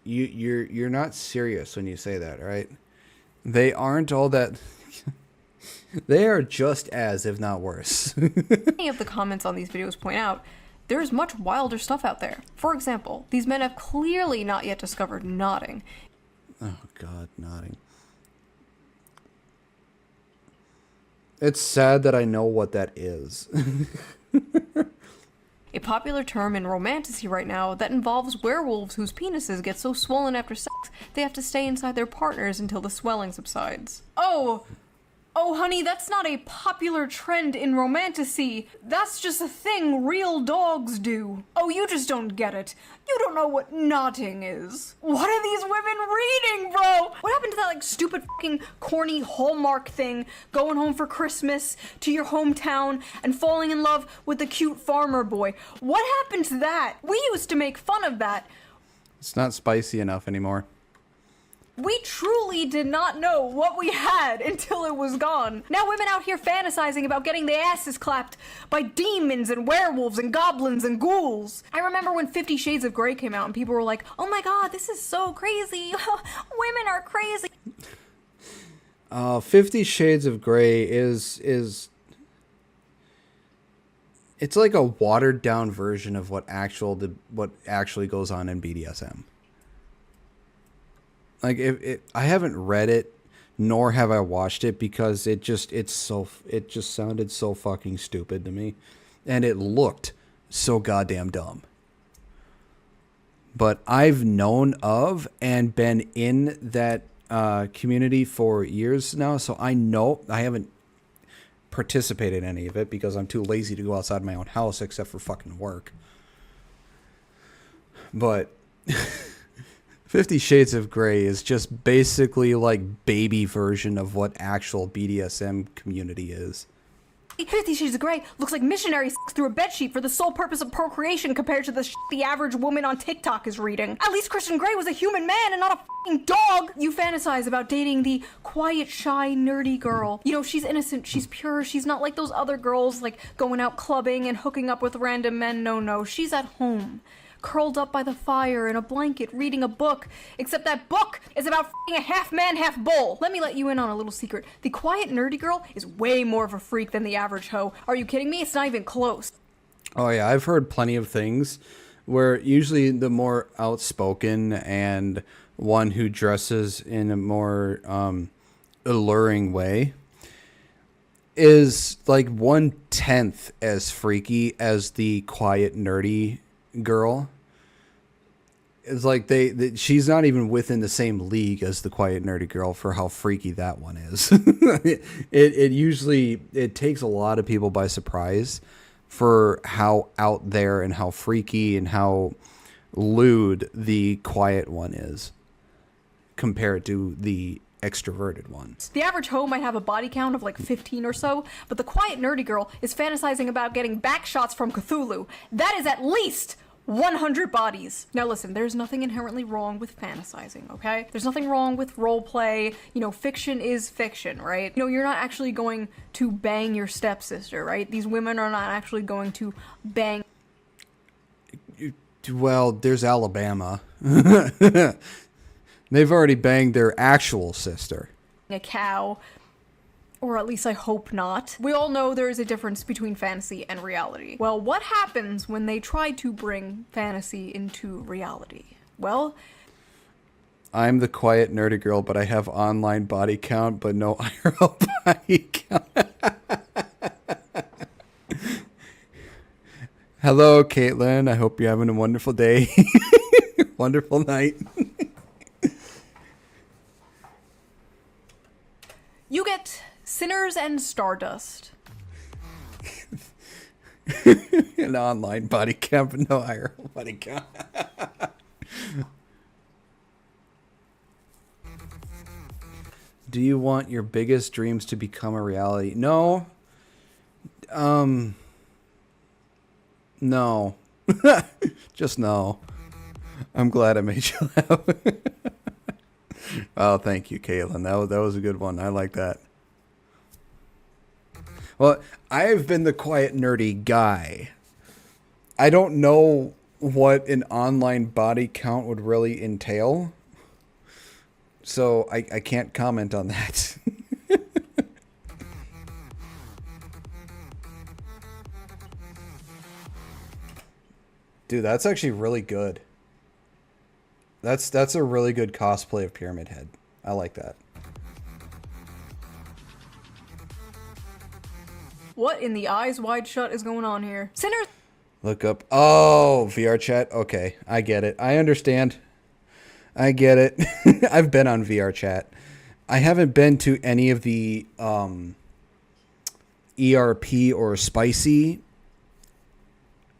S1: You're not serious when you say that, right? They aren't all that... They are just as, if not worse.
S2: Many of the comments on these videos point out, there is much wilder stuff out there. For example, these men have clearly not yet discovered nodding.
S1: Oh God, nodding. It's sad that I know what that is.
S2: A popular term in romantasy right now that involves werewolves whose penises get so swollen after sex they have to stay inside their partners until the swelling subsides. Oh! Oh, honey, that's not a popular trend in romantasy. That's just a thing real dogs do. Oh, you just don't get it. You don't know what knotting is. What are these women reading, bro? What happened to that, like, stupid fucking corny Hallmark thing? Going home for Christmas to your hometown and falling in love with the cute farmer boy. What happened to that? We used to make fun of that.
S1: It's not spicy enough anymore.
S2: We truly did not know what we had until it was gone. Now women out here fantasizing about getting their asses clapped by demons and werewolves and goblins and ghouls. I remember when 50 Shades of Grey came out and people were like, oh my god, this is so crazy. Women are crazy.
S1: 50 Shades of Grey is it's like a watered down version of what actually goes on in BDSM. Like I haven't read it, nor have I watched it because it just sounded so fucking stupid to me, and it looked so goddamn dumb. But I've known of and been in that community for years now, so I know. I haven't participated in any of it because I'm too lazy to go outside my own house except for fucking work. But 50 Shades of Grey is just basically like baby version of what actual BDSM community is.
S2: 50 Shades of Grey looks like missionary sex through a bedsheet for the sole purpose of procreation compared to the shit the average woman on TikTok is reading. At least Christian Grey was a human man and not a fucking dog. You fantasize about dating the quiet, shy, nerdy girl. You know, she's innocent, she's pure, she's not like those other girls, like going out clubbing and hooking up with random men. No, she's at home, curled up by the fire in a blanket, reading a book, except that book is about f***ing a half man, half bull. Let me let you in on a little secret. The quiet, nerdy girl is way more of a freak than the average hoe. Are you kidding me? It's not even close.
S1: Oh yeah, I've heard plenty of things where usually the more outspoken and one who dresses in a more alluring way is like 1/10 as freaky as the quiet, nerdy girl. It's like she's not even within the same league as the quiet nerdy girl for how freaky that one is. it usually takes a lot of people by surprise for how out there and how freaky and how lewd the quiet one is compared to the extroverted one.
S2: The average hoe might have a body count of like 15 or so, but the quiet nerdy girl is fantasizing about getting back shots from Cthulhu. That is at least 100 bodies. Now listen, there's nothing inherently wrong with fantasizing, okay? There's nothing wrong with role play. You know, fiction is fiction, right? You know, you're not actually going to bang your stepsister, right? These women are not actually going to bang.
S1: Well, there's Alabama. They've already banged their actual sister.
S2: A cow. Or at least I hope not. We all know there is a difference between fantasy and reality. Well, what happens when they try to bring fantasy into reality? Well,
S1: I'm the quiet nerdy girl, but I have online body count, but no IRL body count. Hello, Caitlin. I hope you're having a wonderful day. Wonderful night.
S2: you get Sinners and Stardust.
S1: An online body count, but no IRL body count. Do you want your biggest dreams to become a reality? No. No. Just no. I'm glad I made you laugh. Oh, thank you, Caitlin. That was a good one. I like that. Well, I've been the quiet, nerdy guy. I don't know what an online body count would really entail, so I can't comment on that. Dude, that's actually really good. That's a really good cosplay of Pyramid Head. I like that.
S2: What in the eyes wide shut is going on here? Sinners.
S1: Look up. Oh, VR chat. Okay, I get it. I understand. I get it. I've been on VR chat. I haven't been to any of the ERP or spicy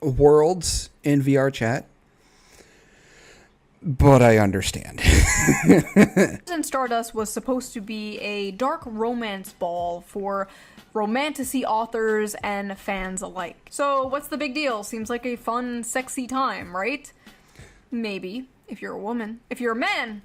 S1: worlds in VR chat, but I understand.
S2: In Stardust was supposed to be a dark romance ball for romantasy authors and fans alike. So what's the big deal? Seems like a fun, sexy time, right? Maybe, if you're a woman. If you're a man,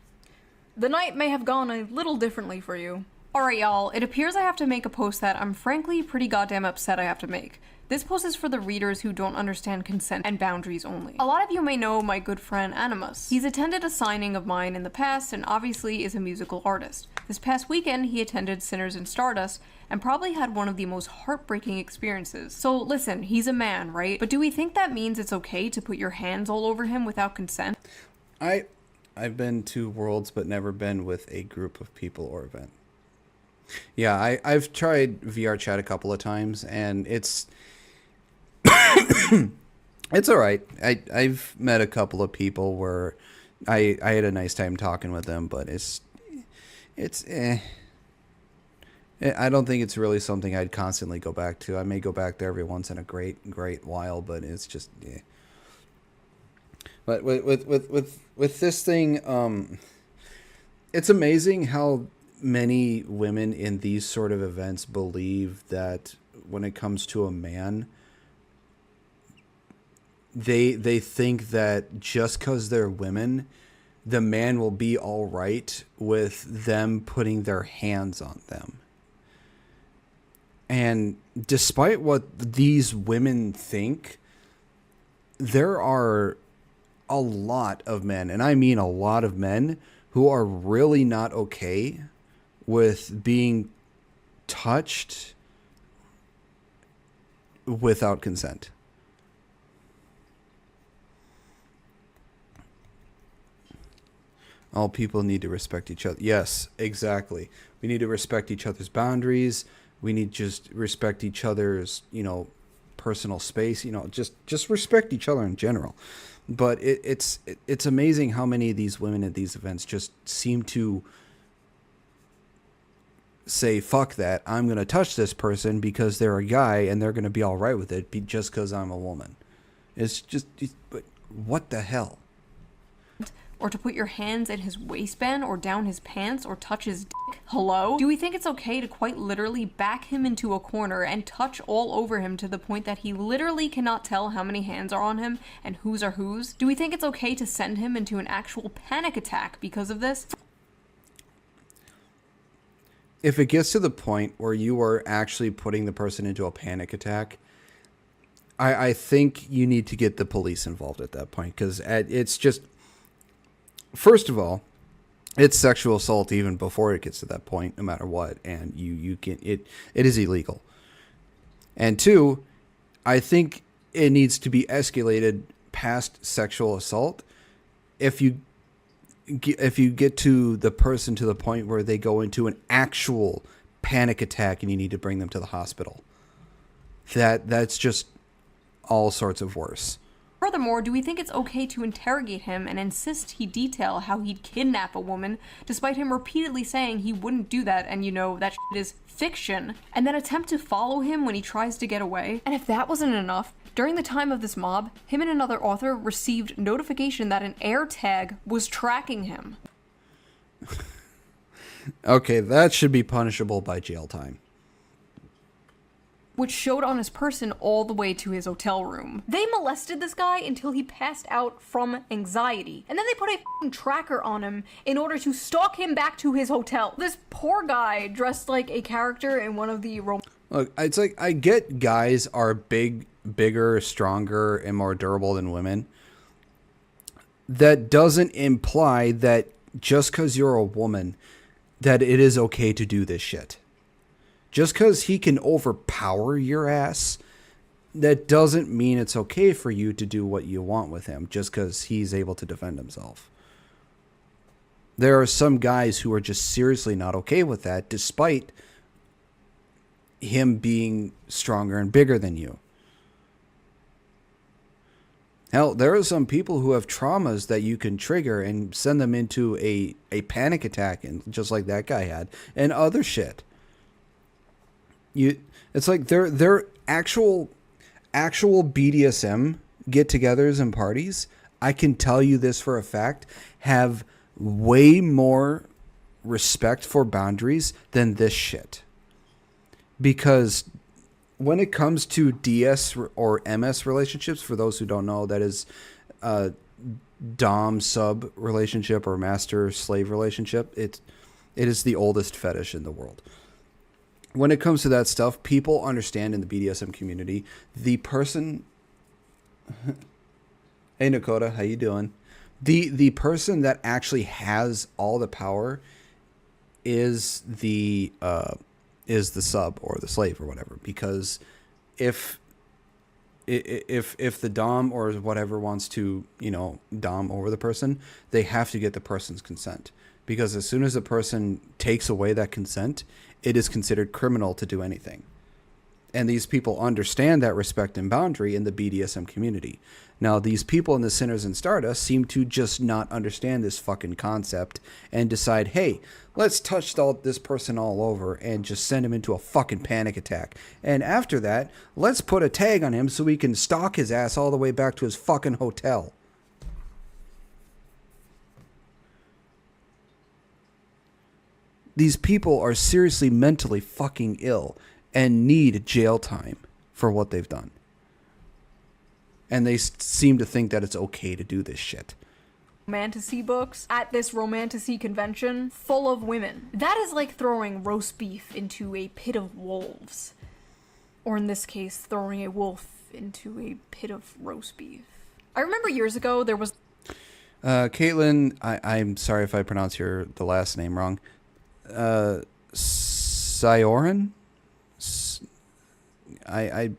S2: the night may have gone a little differently for you. Alright y'all, it appears I have to make a post that I'm frankly pretty goddamn upset I have to make. This post is for the readers who don't understand consent and boundaries only. A lot of you may know my good friend Animus. He's attended a signing of mine in the past and obviously is a musical artist. This past weekend he attended Sinners in Stardust and probably had one of the most heartbreaking experiences. So listen, he's a man, right? But do we think that means it's okay to put your hands all over him without consent?
S1: I've been to worlds but never been with a group of people or event. Yeah, I've tried VR chat a couple of times, and it's it's all right. I've met a couple of people where I had a nice time talking with them, but it's I don't think it's really something I'd constantly go back to. I may go back there every once in a great while, but it's just But with this thing, it's amazing how many women in these sort of events believe that when it comes to a man, they think that just because they're women, the man will be all right with them putting their hands on them. And despite what these women think, there are a lot of men, and I mean a lot of men, who are really not okay with being touched without consent. All people need to respect each other. Yes, exactly. We need to respect each other's boundaries. We need to just respect each other's, personal space. Just respect each other in general. But it's amazing how many of these women at these events just seem to say, fuck that, I'm going to touch this person because they're a guy and they're going to be all right with it just because I'm a woman. But what the hell?
S2: Or to put your hands in his waistband or down his pants or touch his dick. Hello? Do we think it's okay to quite literally back him into a corner and touch all over him to the point that he literally cannot tell how many hands are on him and whose are whose? Do we think it's okay to send him into an actual panic attack because of this?
S1: If it gets to the point where you are actually putting the person into a panic attack, I think you need to get the police involved at that point, because it's just... First of all, it's sexual assault even before it gets to that point, no matter what, and it is illegal. And two, I think it needs to be escalated past sexual assault. If you get to the person to the point where they go into an actual panic attack and you need to bring them to the hospital, that's just all sorts of worse.
S2: Furthermore, do we think it's okay to interrogate him and insist he detail how he'd kidnap a woman, despite him repeatedly saying he wouldn't do that and that shit is fiction, and then attempt to follow him when he tries to get away? And if that wasn't enough, during the time of this mob, him and another author received notification that an AirTag was tracking him.
S1: Okay, that should be punishable by jail time.
S2: Which showed on his person all the way to his hotel room. They molested this guy until he passed out from anxiety. And then they put a f***ing tracker on him in order to stalk him back to his hotel. This poor guy dressed like a character in one of the...
S1: Look, it's like, I get guys are bigger, stronger, and more durable than women. That doesn't imply that just because you're a woman, that it is okay to do this shit. Just because he can overpower your ass, that doesn't mean it's okay for you to do what you want with him just because he's able to defend himself. There are some guys who are just seriously not okay with that, despite him being stronger and bigger than you. Hell, there are some people who have traumas that you can trigger and send them into a panic attack, and just like that guy had, and other shit. It's like they're actual BDSM get-togethers and parties. I can tell you this for a fact, have way more respect for boundaries than this shit. Because when it comes to DS or MS relationships, for those who don't know, that is dom sub relationship or master slave relationship. It is the oldest fetish in the world. When it comes to that stuff, people understand in the BDSM community, the person. Hey Nakota, how you doing? The person that actually has all the power is the sub or the slave or whatever, because if the dom or whatever wants to, dom over the person, they have to get the person's consent, because as soon as the person takes away that consent, it is considered criminal to do anything. And these people understand that respect and boundary in the BDSM community. Now, these people in the Sinners and Stardust seem to just not understand this fucking concept and decide, hey, let's touch this person all over and just send him into a fucking panic attack. And after that, let's put a tag on him so we can stalk his ass all the way back to his fucking hotel. These people are seriously mentally fucking ill and need jail time for what they've done. And they seem to think that it's okay to do this shit.
S2: Romantasy books at this romantasy convention full of women. That is like throwing roast beef into a pit of wolves. Or in this case, throwing a wolf into a pit of roast beef. I remember years ago there was...
S1: Caitlin, I'm sorry if I pronounce the last name wrong. Sioran? I'm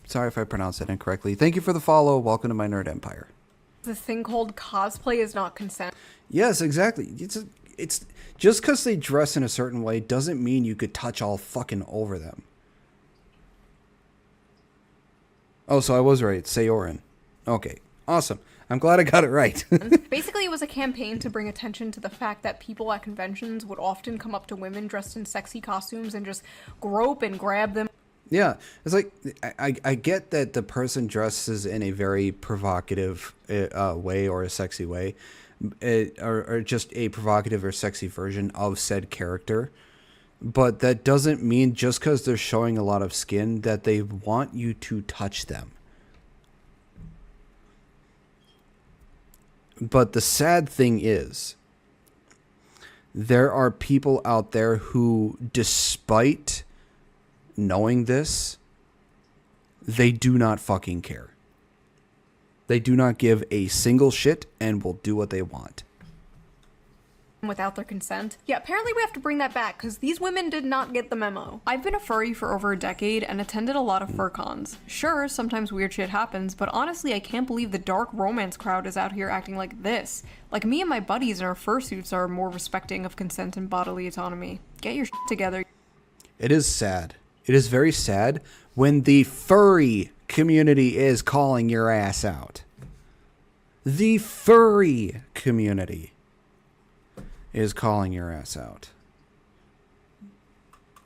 S1: sorry if I pronounced that incorrectly. Thank you for the follow. Welcome to my nerd empire.
S2: This thing called cosplay is not consent.
S1: Yes, exactly. It's just because they dress in a certain way doesn't mean you could touch all fucking over them. Oh, so I was right. Sayorin. Okay, awesome. I'm glad I got it right.
S2: Basically, it was a campaign to bring attention to the fact that people at conventions would often come up to women dressed in sexy costumes and just grope and grab them.
S1: Yeah, it's like, I get that the person dresses in a very provocative way or a sexy way, or just a provocative or sexy version of said character, but that doesn't mean just because they're showing a lot of skin that they want you to touch them. But the sad thing is, there are people out there who, despite knowing this, they do not fucking care. They do not give a single shit and will do what they want.
S2: Without their consent. Yeah, apparently we have to bring that back because these women did not get the memo. I've been a furry for over a decade and attended a lot of fur cons. Sure, sometimes weird shit happens, but honestly I can't believe the dark romance crowd is out here acting like this. Like, me and my buddies in our fursuits are more respecting of consent and bodily autonomy. Get your shit together.
S1: It is sad. It is very sad when the furry community is calling your ass out. The furry community is calling your ass out.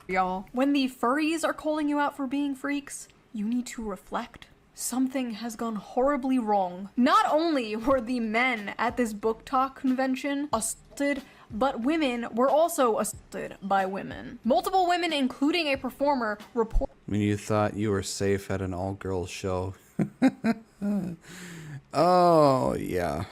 S2: Y'all, when the furries are calling you out for being freaks, you need to reflect. Something has gone horribly wrong. Not only were the men at this booktok convention assaulted, but women were also assaulted by women. Multiple women, including a performer, report.
S1: When you thought you were safe at an all-girls show. Oh, yeah.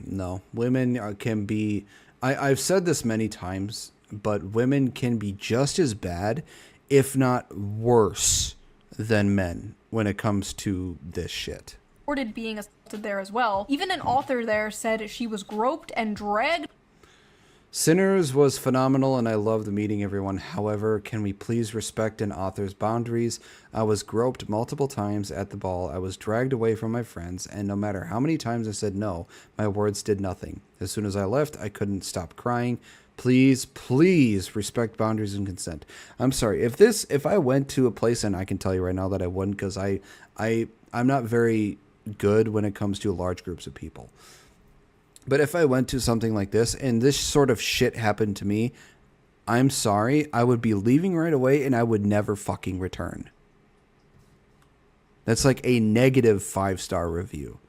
S1: No. Women can be... I've said this many times, but women can be just as bad, if not worse, than men when it comes to this shit.
S2: Reported being assaulted there as well. Even an author there said she was groped and dragged.
S1: Sinners was phenomenal and I loved meeting everyone. However, can we please respect an author's boundaries? I was groped multiple times at the ball. I was dragged away from my friends, and no matter how many times I said no, my words did nothing. As soon as I left, I couldn't stop crying. Please, please respect boundaries and consent. I'm sorry. If I went to a place, and I can tell you right now that I wouldn't, because I'm not very good when it comes to large groups of people. But if I went to something like this and this sort of shit happened to me, I'm sorry, I would be leaving right away and I would never fucking return. That's like a negative 5-star review.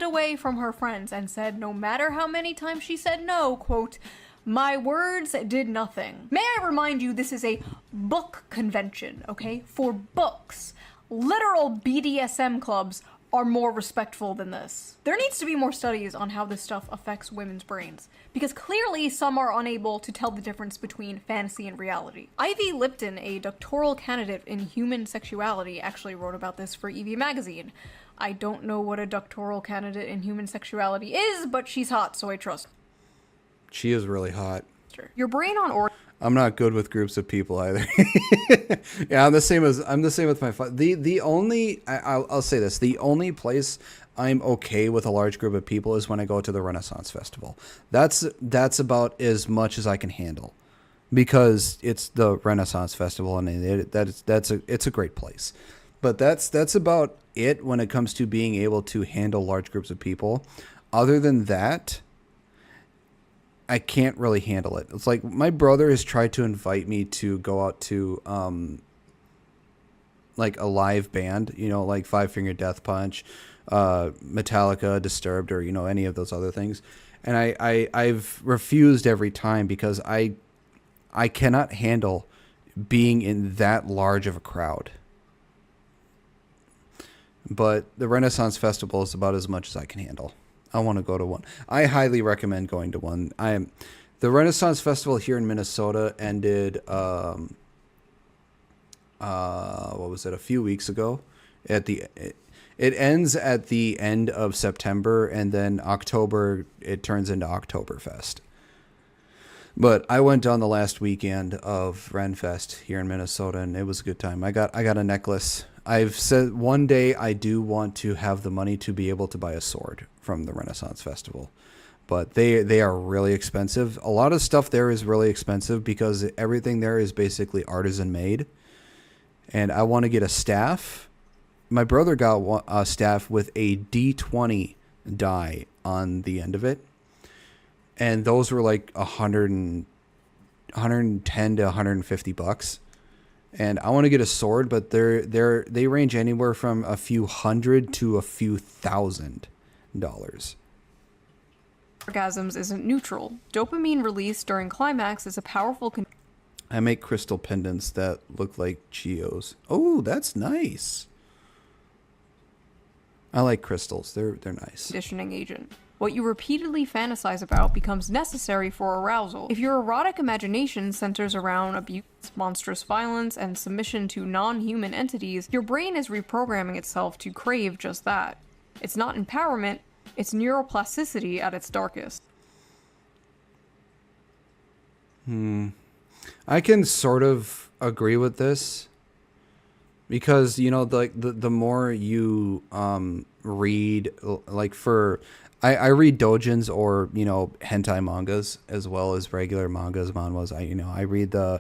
S2: Away from her friends and said no matter how many times she said no, quote, my words did nothing. May I remind you, this is a book convention, okay? For books. Literal BDSM clubs are more respectful than this. There needs to be more studies on how this stuff affects women's brains, because clearly some are unable to tell the difference between fantasy and reality. Ivy Lipton, a doctoral candidate in human sexuality, actually wrote about this for EV Magazine. I don't know what a doctoral candidate in human sexuality is, but she's hot, so I trust.
S1: She is really hot.
S2: Sure. Your brain on order.
S1: I'm not good with groups of people either. Yeah, I'm the same with my the only I'll say this, the only place I'm okay with a large group of people is when I go to the Renaissance Festival. That's about as much as I can handle, because it's the Renaissance Festival and it's a great place. But that's about it when it comes to being able to handle large groups of people. Other than that, I can't really handle it. It's like my brother has tried to invite me to go out to like a live band, you know, like Five Finger Death Punch, Metallica, Disturbed, or, you know, any of those other things. And I've refused every time because I cannot handle being in that large of a crowd. But the Renaissance Festival is about as much as I can handle. I want to go to one. I highly recommend going to one. The Renaissance Festival here in Minnesota ended, what was it, a few weeks ago? It ends at the end of September, and then October, it turns into Oktoberfest. But I went on the last weekend of Renfest here in Minnesota, and it was a good time. I got a necklace. I've said one day I do want to have the money to be able to buy a sword from the Renaissance Festival, but they are really expensive. A lot of stuff there is really expensive because everything there is basically artisan made. And I want to get a staff. My brother got a staff with a D20 die on the end of it, and those were like 110 to $150. And I want to get a sword, but they range anywhere from a few hundred to a few $1,000.
S2: Orgasms isn't neutral. Dopamine release during climax is a powerful
S1: I make crystal pendants that look like Cheetos. Oh, that's nice. I like crystals. They're nice.
S2: conditioning agent. What you repeatedly fantasize about becomes necessary for arousal. If your erotic imagination centers around abuse, monstrous violence, and submission to non-human entities, your brain is reprogramming itself to crave just that. It's not empowerment, it's neuroplasticity at its darkest.
S1: I can sort of agree with this because, you know, like the more you read, like for I read doujins or, you know, hentai mangas as well as regular manhwas. I read I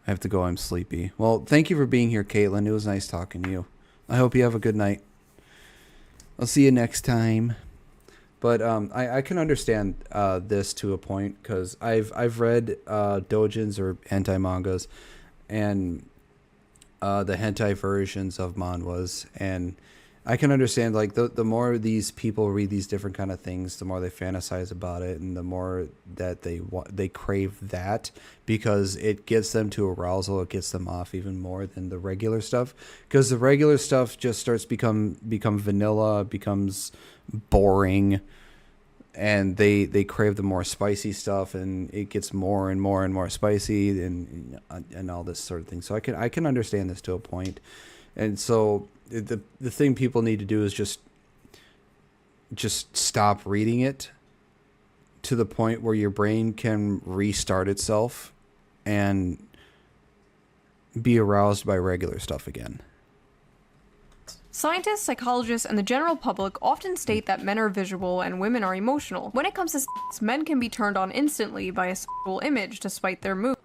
S1: have to go. I'm sleepy. Well, thank you for being here, Caitlin. It was nice talking to you. I hope you have a good night. I'll see you next time. But I can understand this to a point because I've read doujins or hentai mangas and the hentai versions of manhwas, and I can understand, like, the more these people read these different kind of things, the more they fantasize about it, and the more that they crave that because it gets them to arousal. It gets them off even more than the regular stuff, because the regular stuff just starts become vanilla, becomes boring, and they crave the more spicy stuff, and it gets more and more and more spicy, and all this sort of thing. So I can understand this to a point, and so. The thing people need to do is just stop reading it to the point where your brain can restart itself and be aroused by regular stuff again.
S2: Scientists, psychologists, and the general public often state that men are visual and women are emotional. When it comes to sex, men can be turned on instantly by a sexual image despite their mood.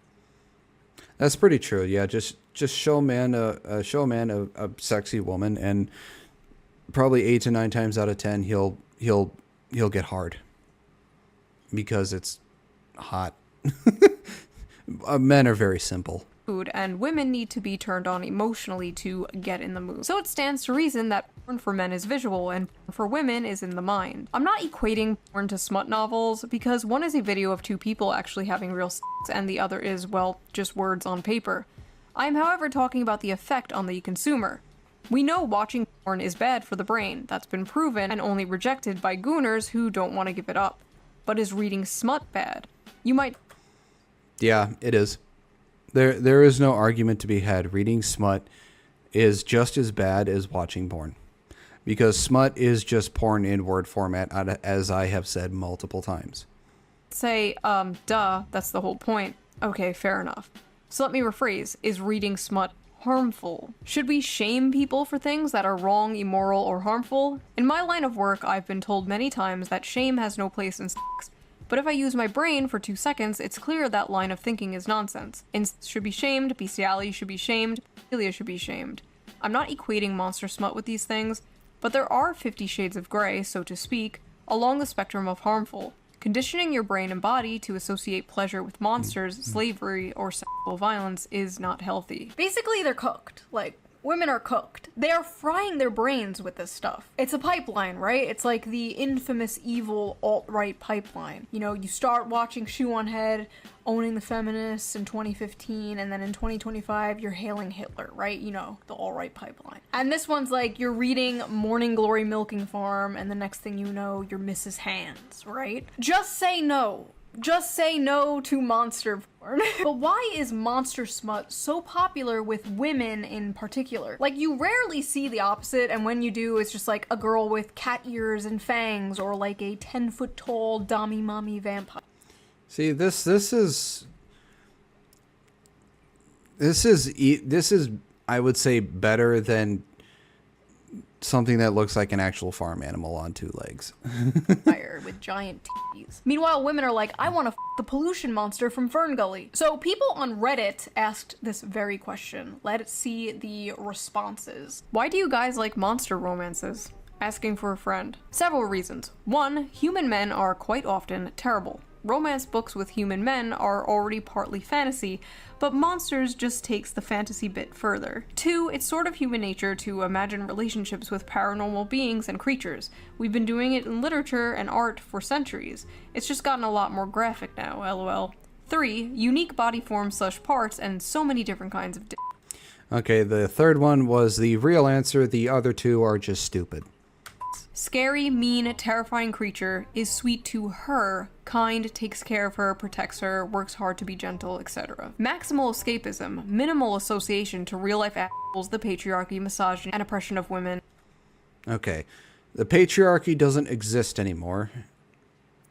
S1: That's pretty true. Yeah, just show a man a sexy woman, and probably 8 to 9 times out of 10 he'll get hard because it's hot. Men are very simple.
S2: Food, and women need to be turned on emotionally to get in the mood. So it stands to reason that porn for men is visual and porn for women is in the mind. I'm not equating porn to smut novels because one is a video of two people actually having real sex and the other is, well, just words on paper. I am, however, talking about the effect on the consumer. We know watching porn is bad for the brain. That's been proven and only rejected by Gooners who don't want to give it up. But is reading smut bad? You might...
S1: Yeah, it is. There is no argument to be had. Reading smut is just as bad as watching porn. Because smut is just porn in word format, as I have said multiple times.
S2: say, duh, that's the whole point. Okay, fair enough. So let me rephrase. Is reading smut harmful? Should we shame people for things that are wrong, immoral, or harmful? In my line of work, I've been told many times that shame has no place in sex. But if I use my brain for 2 seconds, it's clear that line of thinking is nonsense. Incest should be shamed, bestiality should be shamed, pedophilia should be shamed. I'm not equating monster smut with these things, but there are 50 shades of gray, so to speak, along the spectrum of harmful. Conditioning your brain and body to associate pleasure with monsters, slavery, or sexual violence is not healthy. Basically, they're cooked. Like, women are cooked. They are frying their brains with this stuff. It's a pipeline, right? It's like the infamous evil alt-right pipeline. You know, you start watching Shoe on Head, owning the feminists in 2015, and then in 2025, you're hailing Hitler, right? You know, the alt-right pipeline. And this one's like, you're reading Morning Glory Milking Farm, and the next thing you know, you're Mrs. Hands, right? Just say no. Just say no to monster porn. But why is monster smut so popular with women in particular? Like, you rarely see the opposite, and when you do, it's just like a girl with cat ears and fangs, or like a 10-foot tall dommy mommy vampire.
S1: See, this is I would say better than something that looks like an actual farm animal on 2 legs.
S2: With giant titties. Meanwhile, women are like, I want to the pollution monster from Fern Gully. So people on Reddit asked this very question. Let's see the responses. Why do you guys like monster romances? Asking for a friend. Several reasons. 1, human men are quite often terrible. Romance books with human men are already partly fantasy, but monsters just takes the fantasy bit further. 2, it's sort of human nature to imagine relationships with paranormal beings and creatures. We've been doing it in literature and art for centuries. It's just gotten a lot more graphic now, lol. 3, unique body forms / parts and so many different kinds of dick.
S1: Okay, the third one was the real answer. The other 2 are just stupid.
S2: Scary, mean, terrifying creature, is sweet to her, kind, takes care of her, protects her, works hard to be gentle, etc. Maximal escapism, minimal association to real-life assholes, the patriarchy, misogyny, and oppression of women.
S1: Okay, the patriarchy doesn't exist anymore.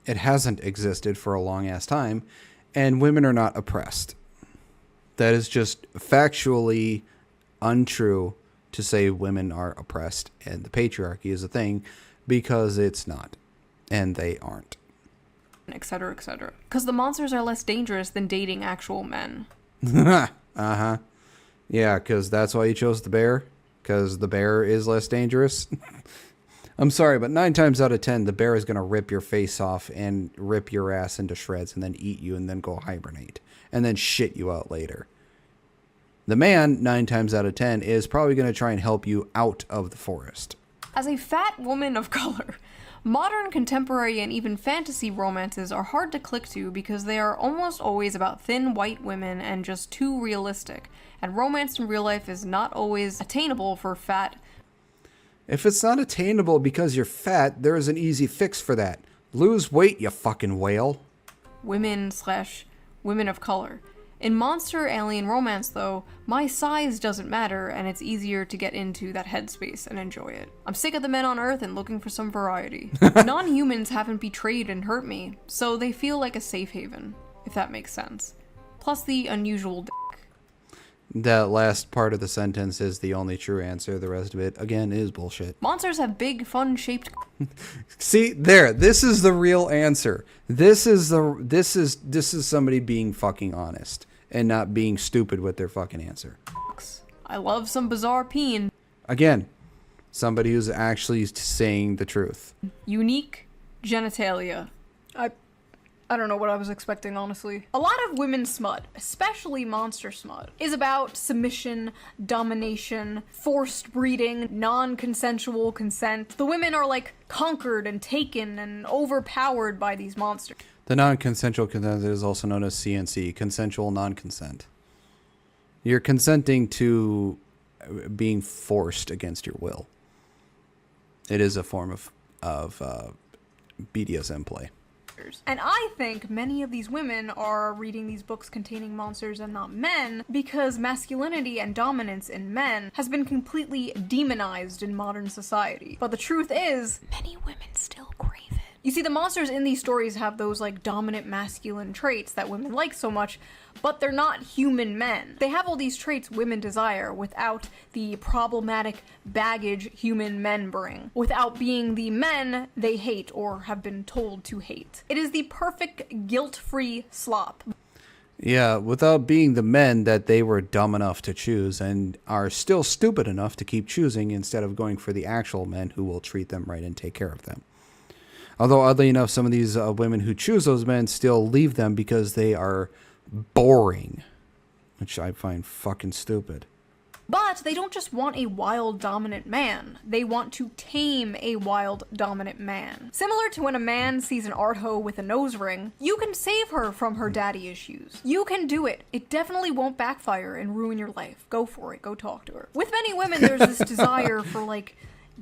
S1: It hasn't existed for a long-ass time, and women are not oppressed. That is just factually untrue to say women are oppressed and the patriarchy is a thing, because it's not, and they aren't,
S2: etc, etc. Because the monsters are less dangerous than dating actual men.
S1: uh-huh. Yeah, because that's why you chose the bear, because the bear is less dangerous. I'm sorry, but 9 times out of 10 the bear is going to rip your face off and rip your ass into shreds and then eat you and then go hibernate and then shit you out later. The man, 9 times out of 10, is probably going to try and help you out of the forest.
S2: As a fat woman of color, modern, contemporary, and even fantasy romances are hard to click to because they are almost always about thin white women and just too realistic, and romance in real life is not always attainable for fat.
S1: If it's not attainable because you're fat, there is an easy fix for that. Lose weight, you fucking whale.
S2: Women / women of color. In monster alien romance, though, my size doesn't matter, and it's easier to get into that headspace and enjoy it. I'm sick of the men on Earth and looking for some variety. Non-humans haven't betrayed and hurt me, so they feel like a safe haven, if that makes sense. Plus the unusual dick.
S1: That last part of the sentence is the only true answer. The rest of it, again, is bullshit.
S2: Monsters have big, fun-shaped...
S1: See, there, this is the real answer. This is somebody being fucking honest and not being stupid with their fucking answer.
S2: I love some bizarre peen.
S1: Again, Somebody who's actually saying the truth.
S2: Unique genitalia. I don't know what I was expecting, honestly. A lot of women's smut, especially monster smut, is about submission, domination, forced breeding, non-consensual consent. The women are like conquered and taken and overpowered by these monsters.
S1: The non-consensual consent is also known as CNC, consensual non-consent. You're consenting to being forced against your will. It is a form of BDSM play.
S2: And I think many of these women are reading these books containing monsters and not men because masculinity and dominance in men has been completely demonized in modern society. But the truth is, many women still crave it. You see, the monsters in these stories have those like dominant masculine traits that women like so much, but they're not human men. They have all these traits women desire without the problematic baggage human men bring, without being the men they hate or have been told to hate. It is the perfect guilt-free slop.
S1: Yeah, without being the men that they were dumb enough to choose and are still stupid enough to keep choosing instead of going for the actual men who will treat them right and take care of them. Although, oddly enough, some of these women who choose those men still leave them because they are boring, which I find fucking stupid.
S2: But they don't just want a wild, dominant man. They want to tame a wild, dominant man. Similar to when a man sees an art hoe with a nose ring, you can save her from her daddy issues. You can do it. It definitely won't backfire and ruin your life. Go for it. Go talk to her. With many women, there's this desire for, like,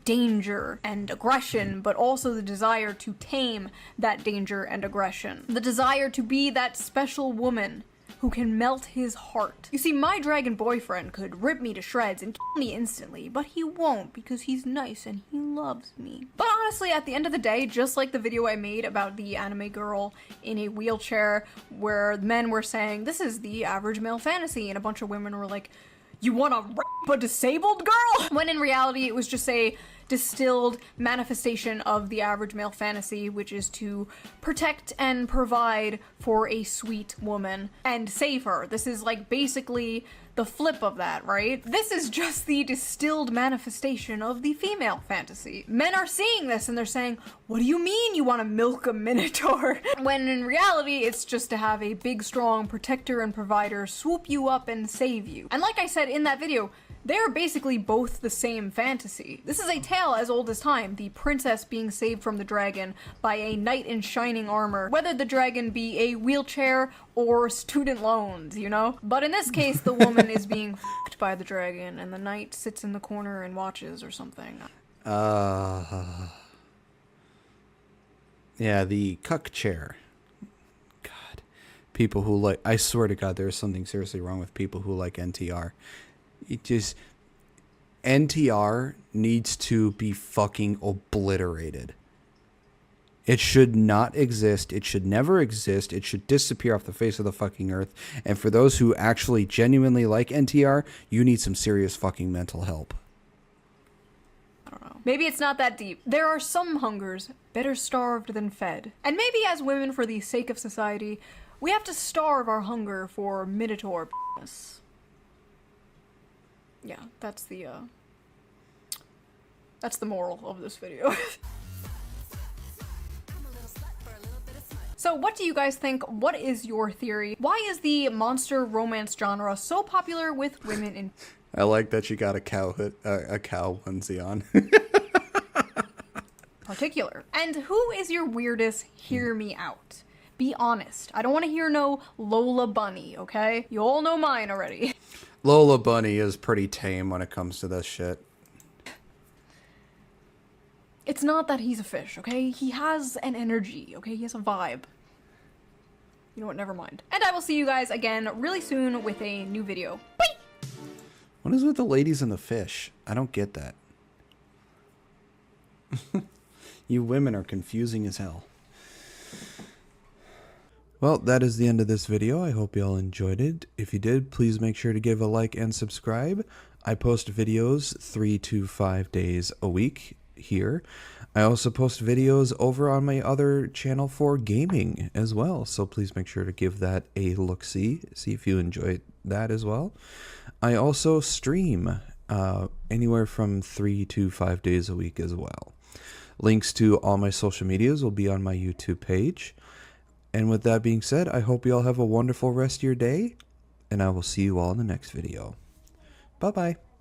S2: danger and aggression, but also the desire to tame that danger and aggression. The desire to be that special woman who can melt his heart. You see, my dragon boyfriend could rip me to shreds and kill me instantly, but he won't because he's nice and he loves me. But honestly, at the end of the day, just like the video I made about the anime girl in a wheelchair where men were saying, this is the average male fantasy, and a bunch of women were like, you wanna rape a disabled girl? When in reality, it was just a distilled manifestation of the average male fantasy, which is to protect and provide for a sweet woman and save her. This is like basically the flip of that, right? This is just the distilled manifestation of the female fantasy. Men are seeing this and they're saying, what do you mean you want to milk a minotaur? When in reality, it's just to have a big, strong protector and provider swoop you up and save you. And like I said in that video, they're basically both the same fantasy. This is a tale as old as time, the princess being saved from the dragon by a knight in shining armor, whether the dragon be a wheelchair or student loans, you know? But in this case, the woman is being f***ed by the dragon, and the knight sits in the corner and watches or something.
S1: Yeah, the cuck chair. God. People who like, I swear to God, there's something seriously wrong with people who like NTR. It just, NTR needs to be fucking obliterated. It should not exist. It should never exist. It should disappear off the face of the fucking earth. And for those who actually genuinely like NTR, you need some serious fucking mental help.
S2: I don't know. Maybe it's not that deep. There are some hungers better starved than fed. And maybe as women, for the sake of society, we have to starve our hunger for minotaur p***ness. Yeah, that's the moral of this video. So what do you guys think? What is your theory? Why is the monster romance genre so popular with women in...
S1: I like that you got a cow onesie on.
S2: particular? And who is your weirdest hear me out? Be honest. I don't want to hear no Lola Bunny, okay? You all know mine already.
S1: Lola Bunny is pretty tame when it comes to this shit.
S2: It's not that he's a fish, okay? He has an energy, okay? He has a vibe. You know what? Never mind. And I will see you guys again really soon with a new video. Bye!
S1: What is with the ladies and the fish? I don't get that. You women are confusing as hell. Well, that is the end of this video. I hope you all enjoyed it. If you did, please make sure to give a like and subscribe. I post videos 3 to 5 days a week here. I also post videos over on my other channel for gaming as well. So please make sure to give that a look-see. See if you enjoyed that as well. I also stream anywhere from 3 to 5 days a week as well. Links to all my social medias will be on my YouTube page. And with that being said, I hope you all have a wonderful rest of your day, and I will see you all in the next video. Bye-bye.